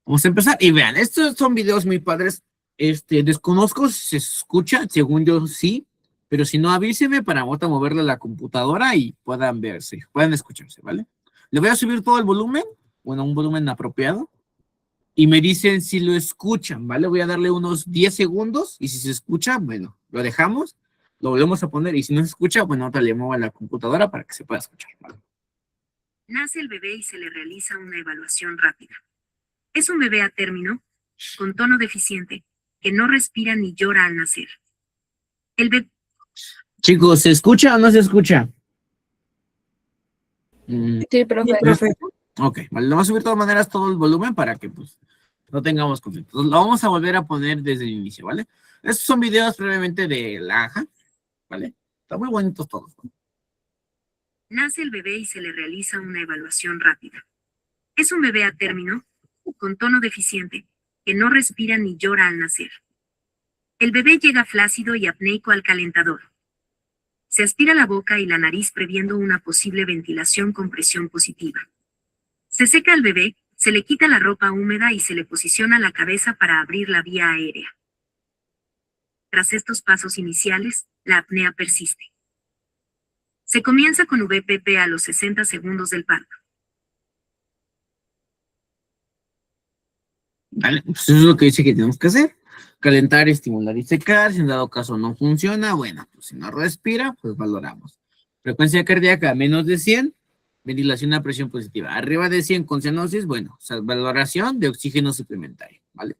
Vamos a empezar y vean, estos son videos muy padres. Desconozco si se escucha, según yo sí, pero si no avíseme para ahorita moverle a la computadora y puedan verse, puedan escucharse, ¿vale? Le voy a subir todo el volumen, bueno, un volumen apropiado, y me dicen si lo escuchan, ¿vale? Voy a darle unos 10 segundos y si se escucha, bueno, lo dejamos, lo volvemos a poner y si no se escucha, bueno, ahorita le muevo a la computadora para que se pueda escuchar, ¿vale? Nace el bebé y se le realiza una evaluación rápida. Es un bebé a término, con tono deficiente, que no respira ni llora al nacer. El bebé... Chicos, ¿se escucha o no se escucha? Sí, profe. Ok, vale, le vamos a subir de todas maneras todo el volumen para que pues no tengamos conflictos. Lo vamos a volver a poner desde el inicio, ¿vale? Estos son videos previamente de la AJA, ¿vale? Están muy bonitos todos, ¿no? Nace el bebé y se le realiza una evaluación rápida. Es un bebé a término, con tono deficiente, que no respira ni llora al nacer. El bebé llega flácido y apneico al calentador. Se aspira la boca y la nariz previendo una posible ventilación con presión positiva. Se seca al bebé, se le quita la ropa húmeda y se le posiciona la cabeza para abrir la vía aérea. Tras estos pasos iniciales, la apnea persiste. Se comienza con VPP a los 60 segundos del parto. Vale, pues eso es lo que dice que tenemos que hacer. Calentar, estimular y secar. Si en dado caso no funciona, bueno, pues si no respira, pues valoramos. Frecuencia cardíaca menos de 100, ventilación a presión positiva. Arriba de 100 con cianosis, bueno, valoración de oxígeno suplementario, ¿vale?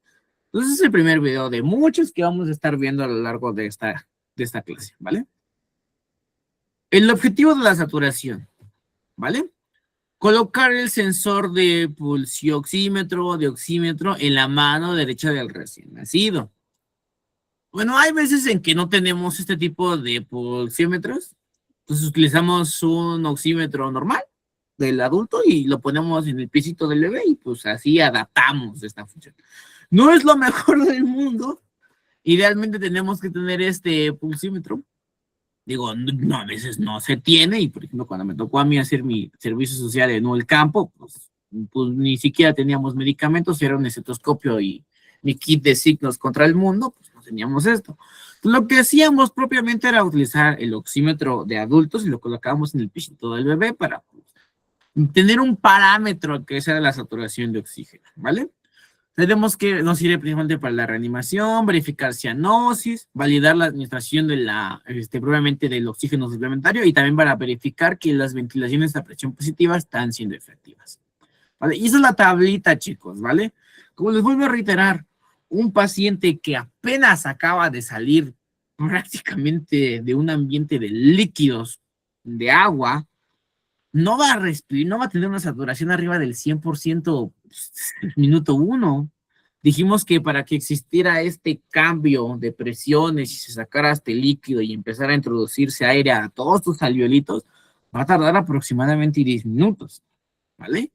Entonces es el primer video de muchos que vamos a estar viendo a lo largo de esta clase, ¿vale? El objetivo de la saturación, ¿vale? Colocar el sensor de pulsioxímetro, de oxímetro en la mano derecha del recién nacido. Bueno, hay veces en que no tenemos este tipo de pulsiómetros, entonces utilizamos un oxímetro normal del adulto y lo ponemos en el piecito del bebé y pues así adaptamos esta función. No es lo mejor del mundo, idealmente tenemos que tener este pulsímetro. Digo, no, a veces no se tiene, y por ejemplo, cuando me tocó a mí hacer mi servicio social en el campo, pues ni siquiera teníamos medicamentos, era un estetoscopio y mi kit de signos contra el mundo, pues no teníamos esto. Lo que hacíamos propiamente era utilizar el oxímetro de adultos y lo colocábamos en el pichito del bebé para pues, tener un parámetro que sea la saturación de oxígeno, ¿vale? Tenemos que nos sirve principalmente para la reanimación, verificar cianosis, validar la administración de probablemente del oxígeno suplementario y también para verificar que las ventilaciones a presión positiva están siendo efectivas. ¿Vale? Y esa es la tablita, chicos, ¿vale? Como les vuelvo a reiterar, un paciente que apenas acaba de salir prácticamente de un ambiente de líquidos, de agua, no va a respirar, no va a tener una saturación arriba del 100% minuto 1. Dijimos que para que existiera este cambio de presiones y se sacara este líquido y empezara a introducirse aire a todos tus alveolitos, va a tardar aproximadamente 10 minutos, ¿vale?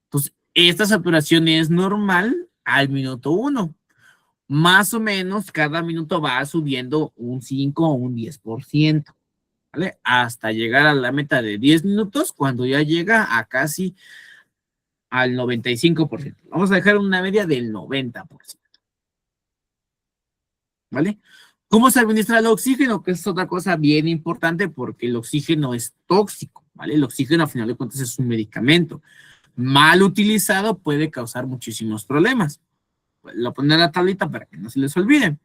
Entonces, esta saturación es normal al minuto 1. Más o menos cada minuto va subiendo un 5 o un 10%. ¿Vale? Hasta llegar a la meta de 10 minutos, cuando ya llega a casi al 95%. Vamos a dejar una media del 90%. ¿Vale? ¿Cómo se administra el oxígeno? Que es otra cosa bien importante porque el oxígeno es tóxico, ¿vale? El oxígeno, a final de cuentas, es un medicamento. Mal utilizado puede causar muchísimos problemas. Lo ponen en la tablita para que no se les olvide.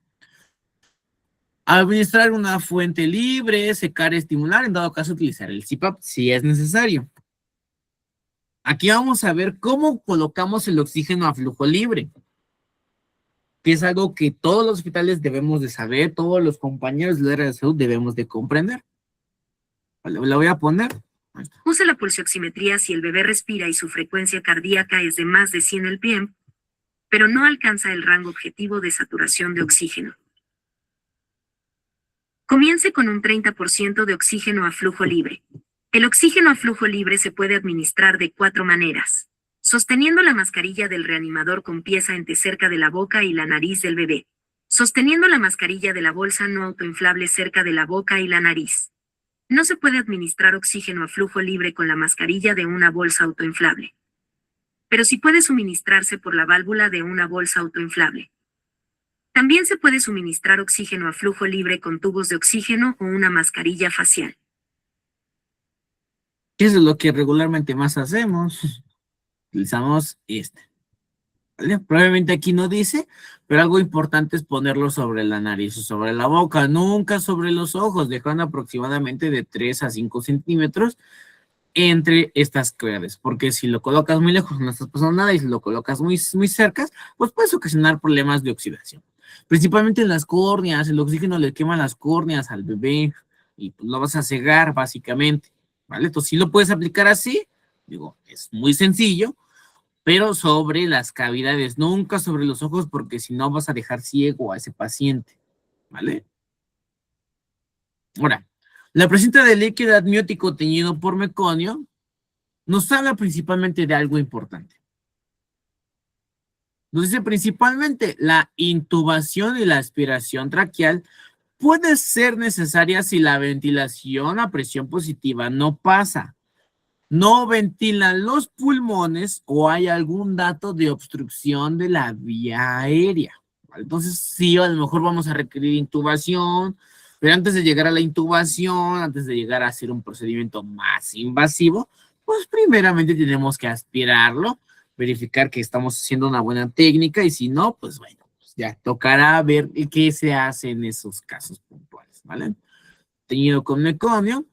Administrar una fuente libre, secar, estimular, en dado caso utilizar el CPAP si es necesario. Aquí vamos a ver cómo colocamos el oxígeno a flujo libre, que es algo que todos los hospitales debemos de saber, todos los compañeros del área de salud debemos de comprender. Vale, la voy a poner. Use la pulsioximetría si el bebé respira y su frecuencia cardíaca es de más de 100 LPM. pero no alcanza el rango objetivo de saturación de oxígeno. Comience con un 30% de oxígeno a flujo libre. El oxígeno a flujo libre se puede administrar de 4 maneras. Sosteniendo la mascarilla del reanimador con pieza entre cerca de la boca y la nariz del bebé. Sosteniendo la mascarilla de la bolsa no autoinflable cerca de la boca y la nariz. No se puede administrar oxígeno a flujo libre con la mascarilla de una bolsa autoinflable. Pero sí puede suministrarse por la válvula de una bolsa autoinflable. También se puede suministrar oxígeno a flujo libre con tubos de oxígeno o una mascarilla facial. Eso es lo que regularmente más hacemos. Utilizamos este. ¿Vale? Probablemente aquí no dice, pero algo importante es ponerlo sobre la nariz o sobre la boca, nunca sobre los ojos, dejando aproximadamente de 3 a 5 centímetros entre estas cavidades, porque si lo colocas muy lejos no estás pasando nada y si lo colocas muy cerca, pues puedes ocasionar problemas de oxidación. Principalmente en las córneas, el oxígeno le quema las córneas al bebé y pues lo vas a cegar básicamente, ¿vale? Entonces si lo puedes aplicar así, digo, es muy sencillo, pero sobre las cavidades, nunca sobre los ojos, porque si no vas a dejar ciego a ese paciente, ¿vale? Ahora, la presencia de líquido amniótico teñido por meconio nos habla principalmente de algo importante. Nos dice principalmente la intubación y la aspiración traqueal puede ser necesaria si la ventilación a presión positiva no pasa, no ventilan los pulmones o hay algún dato de obstrucción de la vía aérea. Entonces, sí, a lo mejor vamos a requerir intubación, pero antes de llegar a la intubación, antes de llegar a hacer un procedimiento más invasivo, pues primeramente tenemos que aspirarlo, verificar que estamos haciendo una buena técnica y si no, pues bueno, pues ya tocará ver qué se hace en esos casos puntuales, ¿vale? Teñido con meconio.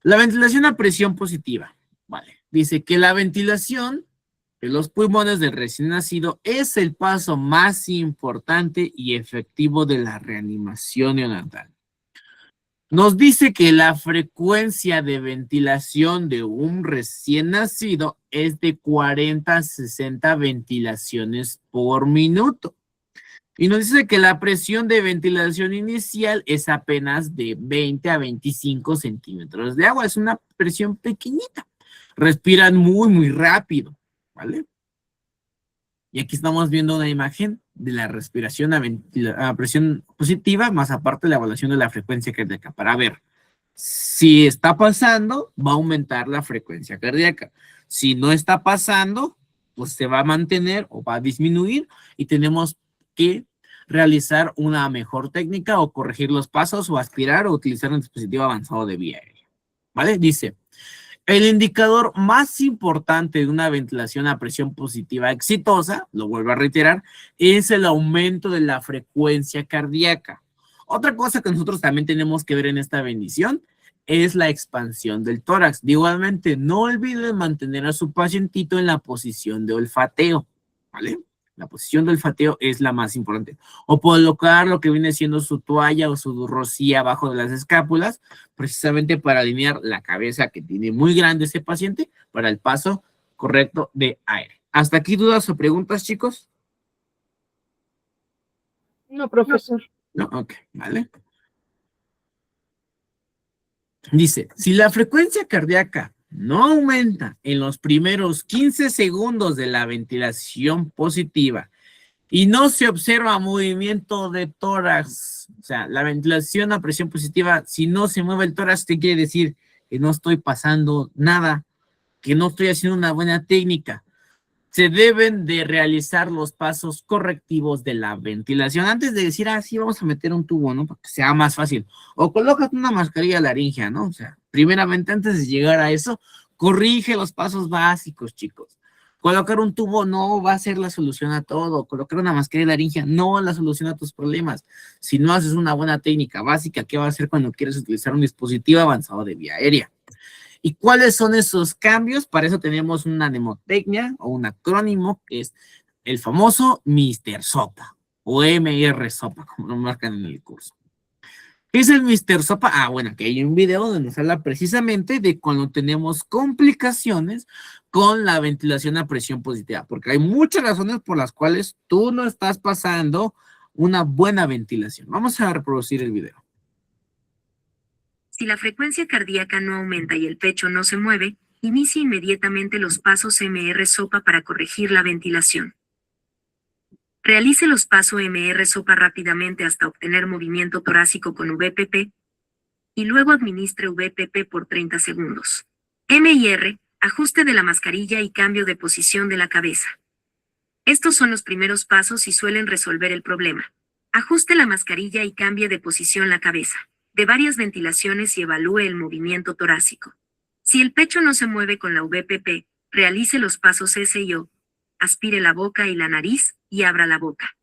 La ventilación a presión positiva, ¿vale? Dice que la ventilación de los pulmones del recién nacido es el paso más importante y efectivo de la reanimación neonatal. Nos dice que la frecuencia de ventilación de un recién nacido es de 40 a 60 ventilaciones por minuto. Y nos dice que la presión de ventilación inicial es apenas de 20 a 25 centímetros de agua. Es una presión pequeñita. Respiran muy rápido, ¿vale? Y aquí estamos viendo una imagen de la respiración a presión positiva, más aparte la evaluación de la frecuencia cardíaca, para ver si está pasando, va a aumentar la frecuencia cardíaca. Si no está pasando, pues se va a mantener o va a disminuir y tenemos que realizar una mejor técnica o corregir los pasos o aspirar o utilizar un dispositivo avanzado de vía aérea. ¿Vale? Dice, el indicador más importante de una ventilación a presión positiva exitosa, lo vuelvo a reiterar, es el aumento de la frecuencia cardíaca. Otra cosa que nosotros también tenemos que ver en esta bendición es la expansión del tórax. Igualmente, no olviden mantener a su pacientito en la posición de olfateo, ¿vale? La posición de olfateo es la más importante. O colocar lo que viene siendo su toalla o su rocía abajo de las escápulas, precisamente para alinear la cabeza que tiene muy grande ese paciente para el paso correcto de aire. ¿Hasta aquí dudas o preguntas, chicos? No, profesor. No, ok, vale. Dice, si la frecuencia cardíaca no aumenta en los primeros 15 segundos de la ventilación positiva y no se observa movimiento de tórax, o sea, la ventilación a presión positiva, si no se mueve el tórax, ¿qué quiere decir? Que no estoy pasando nada, que no estoy haciendo una buena técnica. Se deben de realizar los pasos correctivos de la ventilación. Antes de decir, sí, vamos a meter un tubo, ¿no? Para que sea más fácil. O colocas una mascarilla laringea, ¿no? O sea, primeramente, antes de llegar a eso, corrige los pasos básicos, chicos. Colocar un tubo no va a ser la solución a todo. Colocar una mascarilla laringea no es la solución a tus problemas. Si no haces una buena técnica básica, ¿qué va a hacer cuando quieres utilizar un dispositivo avanzado de vía aérea? ¿Y cuáles son esos cambios? Para eso tenemos una mnemotecnia o un acrónimo que es el famoso Mr. Sopa o MR Sopa, como lo marcan en el curso. ¿Qué es el Mr. Sopa? Ah, bueno, aquí hay un video donde nos habla precisamente de cuando tenemos complicaciones con la ventilación a presión positiva, porque hay muchas razones por las cuales tú no estás pasando una buena ventilación. Vamos a reproducir el video. Si la frecuencia cardíaca no aumenta y el pecho no se mueve, inicie inmediatamente los pasos MR SOPA para corregir la ventilación. Realice los pasos MR SOPA rápidamente hasta obtener movimiento torácico con VPP y luego administre VPP por 30 segundos. MIR, ajuste de la mascarilla y cambio de posición de la cabeza. Estos son los primeros pasos y suelen resolver el problema. Ajuste la mascarilla y cambie de posición la cabeza, de varias ventilaciones y evalúe el movimiento torácico. Si el pecho no se mueve con la VPP, realice los pasos S y O. Aspire la boca y la nariz y abra la boca.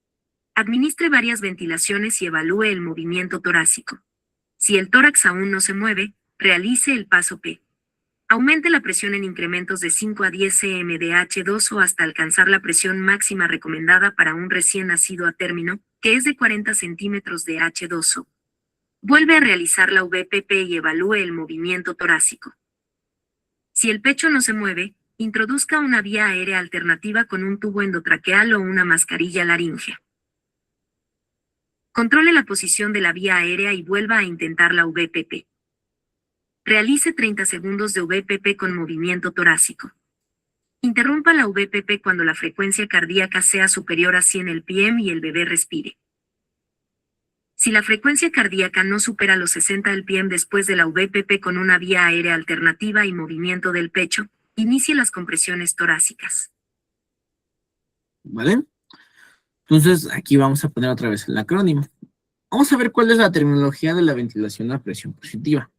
Administre varias ventilaciones y evalúe el movimiento torácico. Si el tórax aún no se mueve, realice el paso P. Aumente la presión en incrementos de 5 a 10 cm de H2O hasta alcanzar la presión máxima recomendada para un recién nacido a término, que es de 40 centímetros de H2O. Vuelve a realizar la VPP y evalúe el movimiento torácico. Si el pecho no se mueve, introduzca una vía aérea alternativa con un tubo endotraqueal o una mascarilla laríngea. Controle la posición de la vía aérea y vuelva a intentar la VPP. Realice 30 segundos de VPP con movimiento torácico. Interrumpa la VPP cuando la frecuencia cardíaca sea superior a 100 LPM y el bebé respire. Si la frecuencia cardíaca no supera los 60 LPM después de la VPP con una vía aérea alternativa y movimiento del pecho, inicie las compresiones torácicas. ¿Vale? Entonces, aquí vamos a poner otra vez el acrónimo. Vamos a ver cuál es la terminología de la ventilación a presión positiva.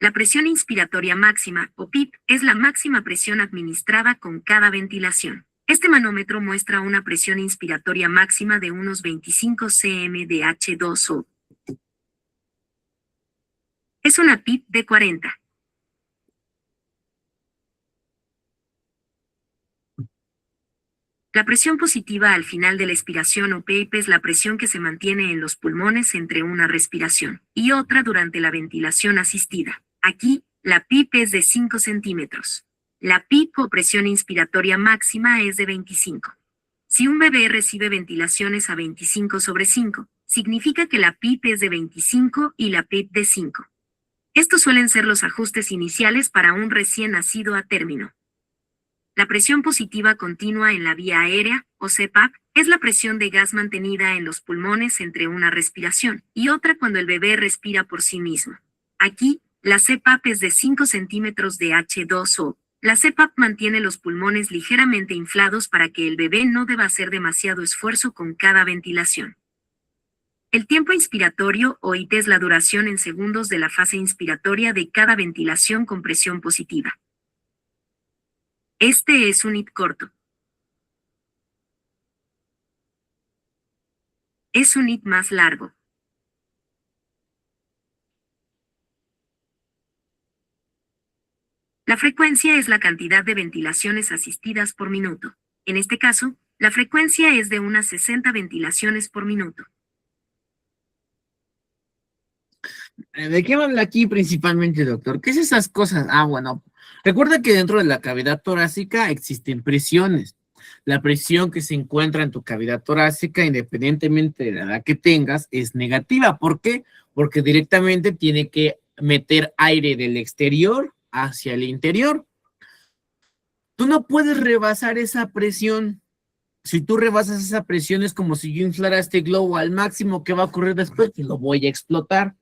La presión inspiratoria máxima, o PIP, es la máxima presión administrada con cada ventilación. Este manómetro muestra una presión inspiratoria máxima de unos 25 cm de H2O. Es una PIP de 40. La presión positiva al final de la expiración o PIP es la presión que se mantiene en los pulmones entre una respiración y otra durante la ventilación asistida. Aquí, la PIP es de 5 centímetros. La PIP o presión inspiratoria máxima es de 25. Si un bebé recibe ventilaciones a 25/5, significa que la PIP es de 25 y la PIP de 5. Estos suelen ser los ajustes iniciales para un recién nacido a término. La presión positiva continua en la vía aérea, o CPAP, es la presión de gas mantenida en los pulmones entre una respiración y otra cuando el bebé respira por sí mismo. Aquí, la CPAP es de 5 centímetros de H2O. La CPAP mantiene los pulmones ligeramente inflados para que el bebé no deba hacer demasiado esfuerzo con cada ventilación. El tiempo inspiratorio, o IT, es la duración en segundos de la fase inspiratoria de cada ventilación con presión positiva. Este es un IT corto. Es un IT más largo. La frecuencia es la cantidad de ventilaciones asistidas por minuto. En este caso, la frecuencia es de unas 60 ventilaciones por minuto. ¿De qué habla aquí principalmente, doctor? ¿Qué es esas cosas? Ah, bueno, recuerda que dentro de la cavidad torácica existen presiones. La presión que se encuentra en tu cavidad torácica, independientemente de la edad que tengas, es negativa. ¿Por qué? Porque directamente tiene que meter aire del exterior hacia el interior. Tú no puedes rebasar esa presión. Si tú rebasas esa presión, es como si yo inflara este globo al máximo. ¿Qué va a ocurrir después? Que lo voy a explotar.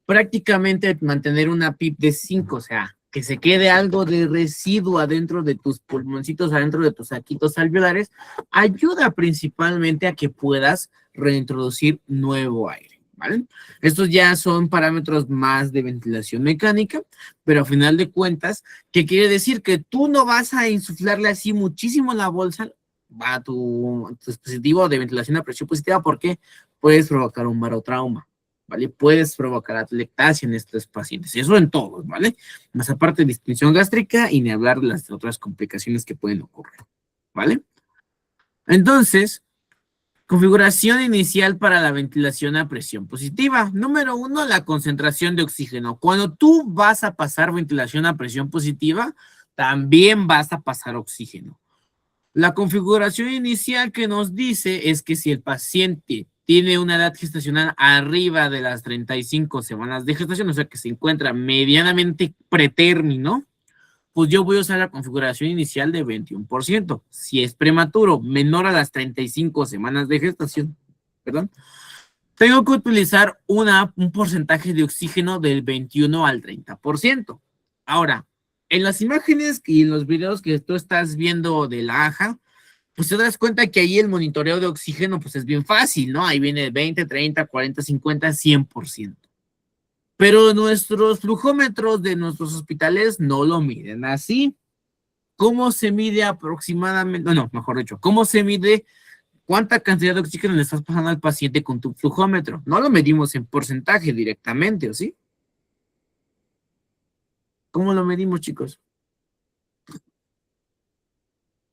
Prácticamente mantener una PIP de 5, o sea, que se quede algo de residuo adentro de tus pulmoncitos, adentro de tus saquitos alveolares, ayuda principalmente a que puedas reintroducir nuevo aire, ¿vale? Estos ya son parámetros más de ventilación mecánica, pero a final de cuentas, ¿qué quiere decir? Que tú no vas a insuflarle así muchísimo la bolsa a tu dispositivo de ventilación a presión positiva, porque puedes provocar un barotrauma, ¿vale? Puedes provocar atelectasia en estos pacientes, eso en todos, ¿vale? Más aparte de distinción gástrica y ni hablar de las otras complicaciones que pueden ocurrir, ¿vale? Entonces, Configuración inicial para la ventilación a presión positiva. Número 1, la concentración de oxígeno. Cuando tú vas a pasar ventilación a presión positiva, también vas a pasar oxígeno. La configuración inicial que nos dice es que si el paciente tiene una edad gestacional arriba de las 35 semanas de gestación, o sea que se encuentra medianamente pretérmino, pues yo voy a usar la configuración inicial de 21%. Si es prematuro, menor a las 35 semanas de gestación, perdón, tengo que utilizar un porcentaje de oxígeno del 21 al 30%. Ahora, en las imágenes y en los videos que tú estás viendo de la AJA, pues te das cuenta que ahí el monitoreo de oxígeno pues es bien fácil, ¿no? Ahí viene 20, 30, 40, 50, 100%. Pero nuestros flujómetros de nuestros hospitales no lo miden así. ¿Cómo se mide aproximadamente? No, mejor dicho, ¿cómo se mide cuánta cantidad de oxígeno le estás pasando al paciente con tu flujómetro? No lo medimos en porcentaje directamente, ¿o sí? ¿Cómo lo medimos, chicos?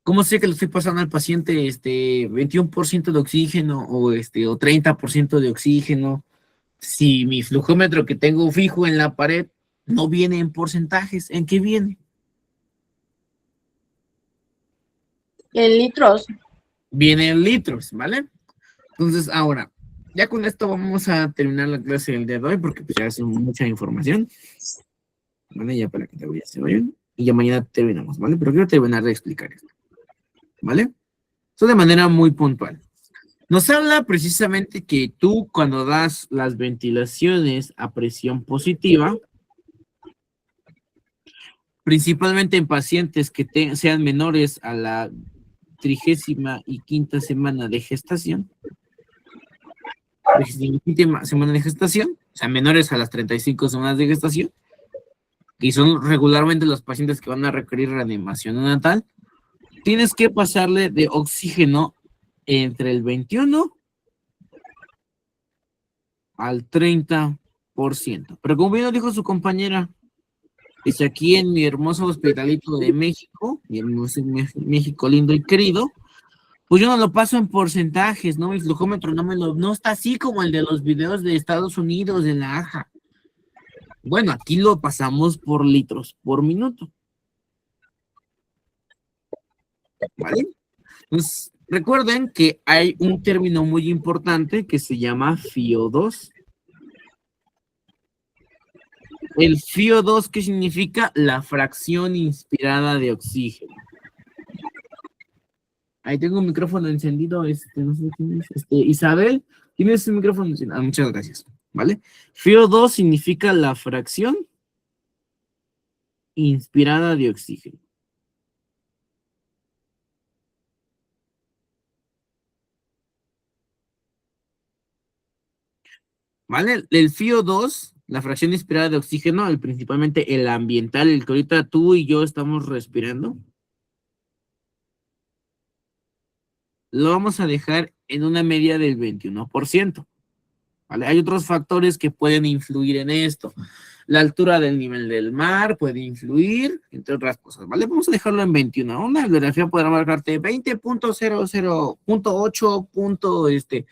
¿Cómo sé que le estoy pasando al paciente 21% de oxígeno o 30% de oxígeno? Si mi flujómetro que tengo fijo en la pared no viene en porcentajes, ¿en qué viene? En litros. Viene en litros, ¿vale? Entonces, ahora, ya con esto vamos a terminar la clase del día de hoy porque pues ya es mucha información, ¿vale? Ya para que te vayas, se vayan. Y ya mañana terminamos, ¿vale? Pero quiero terminar de explicar esto, ¿vale? Eso de manera muy puntual. Nos habla precisamente que tú cuando das las ventilaciones a presión positiva, principalmente en pacientes que sean menores a la 35ª semana de gestación, semana de gestación, o sea, menores a las 35 semanas de gestación, que son regularmente los pacientes que van a requerir reanimación neonatal, tienes que pasarle de oxígeno entre el 21 al 30%. Pero como bien lo dijo su compañera, dice aquí en mi hermoso hospitalito de México, mi hermoso México lindo y querido, pues yo no lo paso en porcentajes, ¿no? Mi flujómetro no está así como el de los videos de Estados Unidos, de la AJA. Bueno, aquí lo pasamos por litros por minuto. ¿Vale? Pues recuerden que hay un término muy importante que se llama FiO2. El FiO2, ¿qué significa? La fracción inspirada de oxígeno. Ahí tengo un micrófono encendido, no sé quién es, Isabel, ¿tienes un micrófono encendido? Ah, muchas gracias, ¿vale? FiO2 significa la fracción inspirada de oxígeno. ¿Vale? El FiO2, la fracción inspirada de oxígeno, principalmente el ambiental, el que ahorita tú y yo estamos respirando, lo vamos a dejar en una media del 21%. ¿Vale? Hay otros factores que pueden influir en esto. La altura del nivel del mar puede influir, entre otras cosas, ¿vale? Vamos a dejarlo en 21. Una bibliografía podrá marcarte 20.00.8.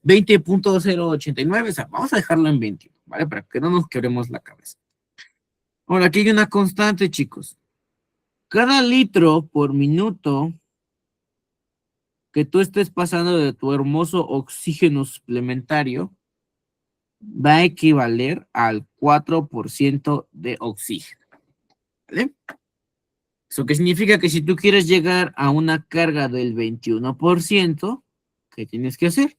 20.089, o sea, vamos a dejarlo en 21, ¿vale? Para que no nos quebremos la cabeza. Ahora, aquí hay una constante, chicos. Cada litro por minuto que tú estés pasando de tu hermoso oxígeno suplementario va a equivaler al 4% de oxígeno, ¿vale? Eso que significa que si tú quieres llegar a una carga del 21%, ¿qué tienes que hacer?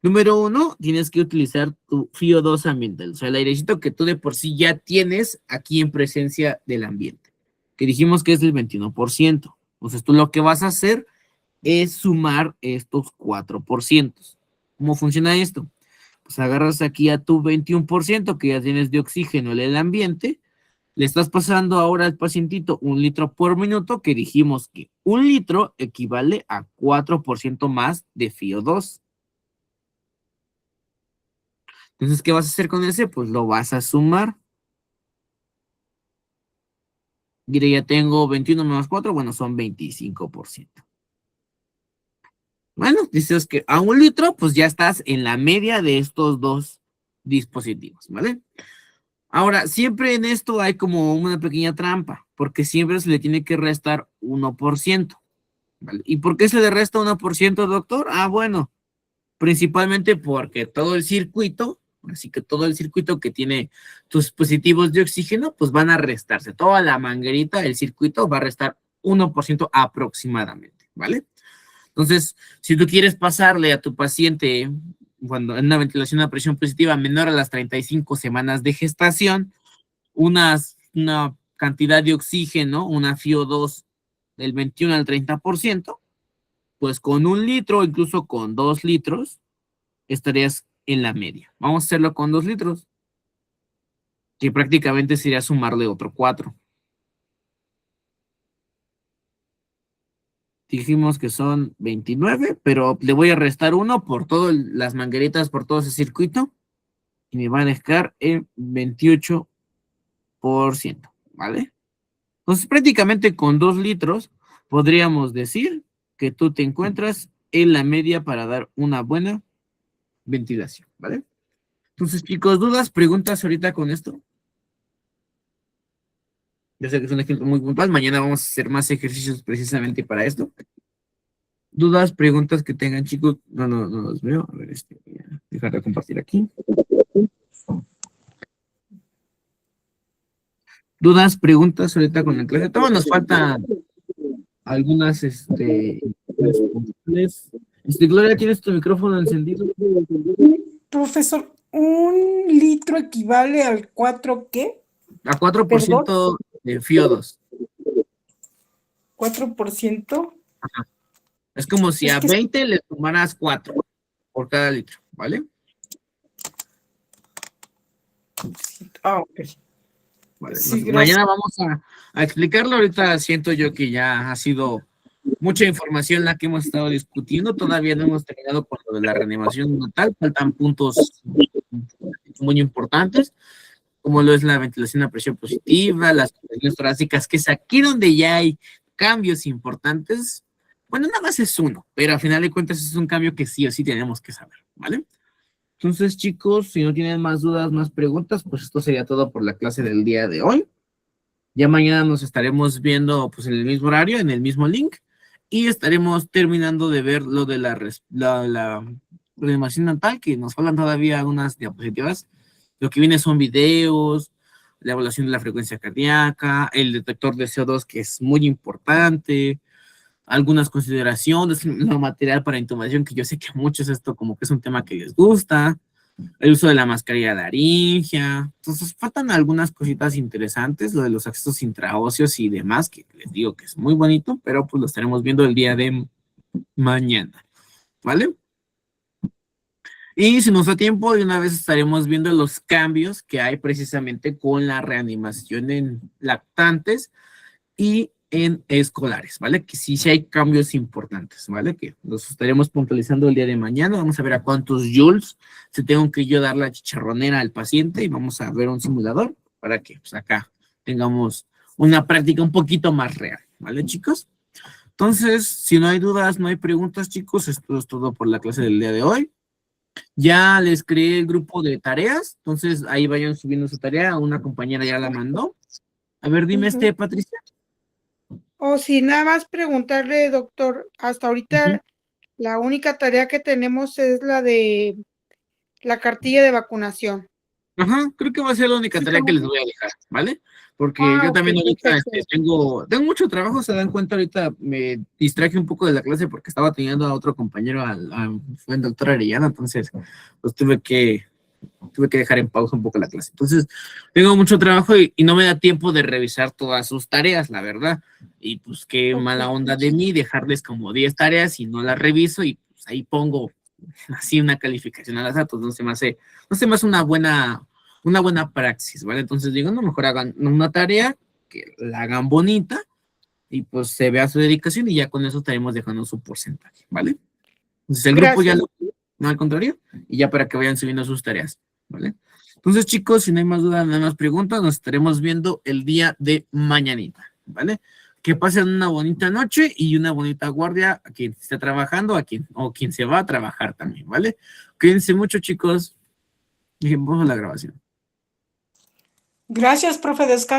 Número 1, tienes que utilizar tu FiO2 ambiental, o sea, el airecito que tú de por sí ya tienes aquí en presencia del ambiente, que dijimos que es del 21%. Entonces tú lo que vas a hacer es sumar estos 4%. ¿Cómo funciona esto? Pues agarras aquí a tu 21% que ya tienes de oxígeno en el ambiente, le estás pasando ahora al pacientito 1 litro por minuto, que dijimos que 1 litro equivale a 4% más de FiO2. Entonces, ¿qué vas a hacer con ese? Pues lo vas a sumar. Mire, ya tengo 21 menos 4, bueno, son 25%. Bueno, dices que a 1 litro, pues ya estás en la media de estos dos dispositivos, ¿vale? Ahora, siempre en esto hay como una pequeña trampa, porque siempre se le tiene que restar 1%, ¿vale? ¿Y por qué se le resta 1%, doctor? Ah, bueno, principalmente porque todo el circuito, así que todo el circuito que tiene tus dispositivos de oxígeno, pues van a restarse. Toda la manguerita del circuito va a restar 1% aproximadamente, ¿vale? Entonces, si tú quieres pasarle a tu paciente, cuando en una ventilación a presión positiva menor a las 35 semanas de gestación, una cantidad de oxígeno, una FiO2 del 21 al 30%, pues con 1 litro, incluso con 2 litros, estarías en la media. Vamos a hacerlo con 2 litros, que prácticamente sería sumarle otro 4. Dijimos que son 29, pero le voy a restar 1 por todas las mangueritas, por todo ese circuito, y me va a dejar en 28%, ¿vale? Entonces, prácticamente con 2 litros, podríamos decir que tú te encuentras en la media para dar una buena ventilación, ¿vale? Entonces, chicos, ¿dudas, preguntas ahorita con esto? Yo sé que es un ejemplo muy puntual. Mañana vamos a hacer más ejercicios precisamente para esto. ¿Dudas, preguntas que tengan, chicos? No los veo. A ver, voy a dejar de compartir aquí. ¿Dudas, preguntas ahorita con la clase? Todavía nos faltan algunas, responsables. Gloria, ¿tienes tu micrófono encendido? Profesor, ¿1 litro equivale al 4 qué? A 4% de FiO2. 4%. Es como si Es a que- 20 le sumaras 4 por cada litro, ¿vale? Ah, ok. Vale, Sí, mañana vamos a explicarlo. Ahorita siento yo que ya ha sido mucha información la que hemos estado discutiendo. Todavía no hemos terminado con lo de la reanimación natal. Faltan puntos muy importantes, como lo es la ventilación a presión positiva, las contracciones torácicas, que es aquí donde ya hay cambios importantes. Bueno, nada más es uno, pero al final de cuentas es un cambio que sí o sí tenemos que saber, ¿vale? Entonces, chicos, si no tienen más dudas, más preguntas, pues esto sería todo por la clase del día de hoy. Ya mañana nos estaremos viendo pues en el mismo horario, en el mismo link, y estaremos terminando de ver lo de la reanimación natal, que nos faltan todavía algunas diapositivas. Lo que viene son videos, la evaluación de la frecuencia cardíaca, el detector de CO2, que es muy importante, algunas consideraciones, lo material para intubación, que yo sé que a muchos esto como que es un tema que les gusta, el uso de la mascarilla laringea. Entonces faltan algunas cositas interesantes, lo de los accesos intraóseos y demás, que les digo que es muy bonito, pero pues lo estaremos viendo el día de mañana, ¿vale? Y si nos da tiempo, de una vez estaremos viendo los cambios que hay precisamente con la reanimación en lactantes y en escolares, ¿vale? Que sí hay cambios importantes, ¿vale? Que los estaremos puntualizando el día de mañana. Vamos a ver a cuántos joules se tengo que yo dar la chicharronera al paciente y vamos a ver un simulador para que pues acá tengamos una práctica un poquito más real, ¿vale, chicos? Entonces, si no hay dudas, no hay preguntas, chicos, esto es todo por la clase del día de hoy. Ya les creé el grupo de tareas, entonces ahí vayan subiendo su tarea, una compañera ya la mandó. A ver, dime Patricia. Sí, nada más preguntarle, doctor, hasta ahorita la única tarea que tenemos es la de la cartilla de vacunación. Ajá, creo que va a ser la única tarea que les voy a dejar, ¿vale? Porque yo también ahorita tengo mucho trabajo, se dan cuenta, ahorita me distraje un poco de la clase porque estaba teniendo a otro compañero, fue el doctor Arellano, entonces pues tuve que dejar en pausa un poco la clase. Entonces, tengo mucho trabajo y no me da tiempo de revisar todas sus tareas, la verdad. Y pues qué mala onda de mí dejarles como 10 tareas y no las reviso y pues ahí pongo así una calificación a las datos. No se me hace una buena praxis, ¿vale? Entonces digo, no, mejor hagan una tarea, que la hagan bonita y pues se vea su dedicación y ya con eso estaremos dejando su porcentaje, ¿vale? Entonces el grupo ya no, al contrario, y ya para que vayan subiendo sus tareas, ¿vale? Entonces, chicos, si no hay más dudas, no hay más preguntas, nos estaremos viendo el día de mañanita, ¿vale? Que pasen una bonita noche y una bonita guardia a quien esté trabajando, o quien se va a trabajar también, ¿vale? Cuídense mucho, chicos. Y vamos a la grabación. Gracias, profe, descansa.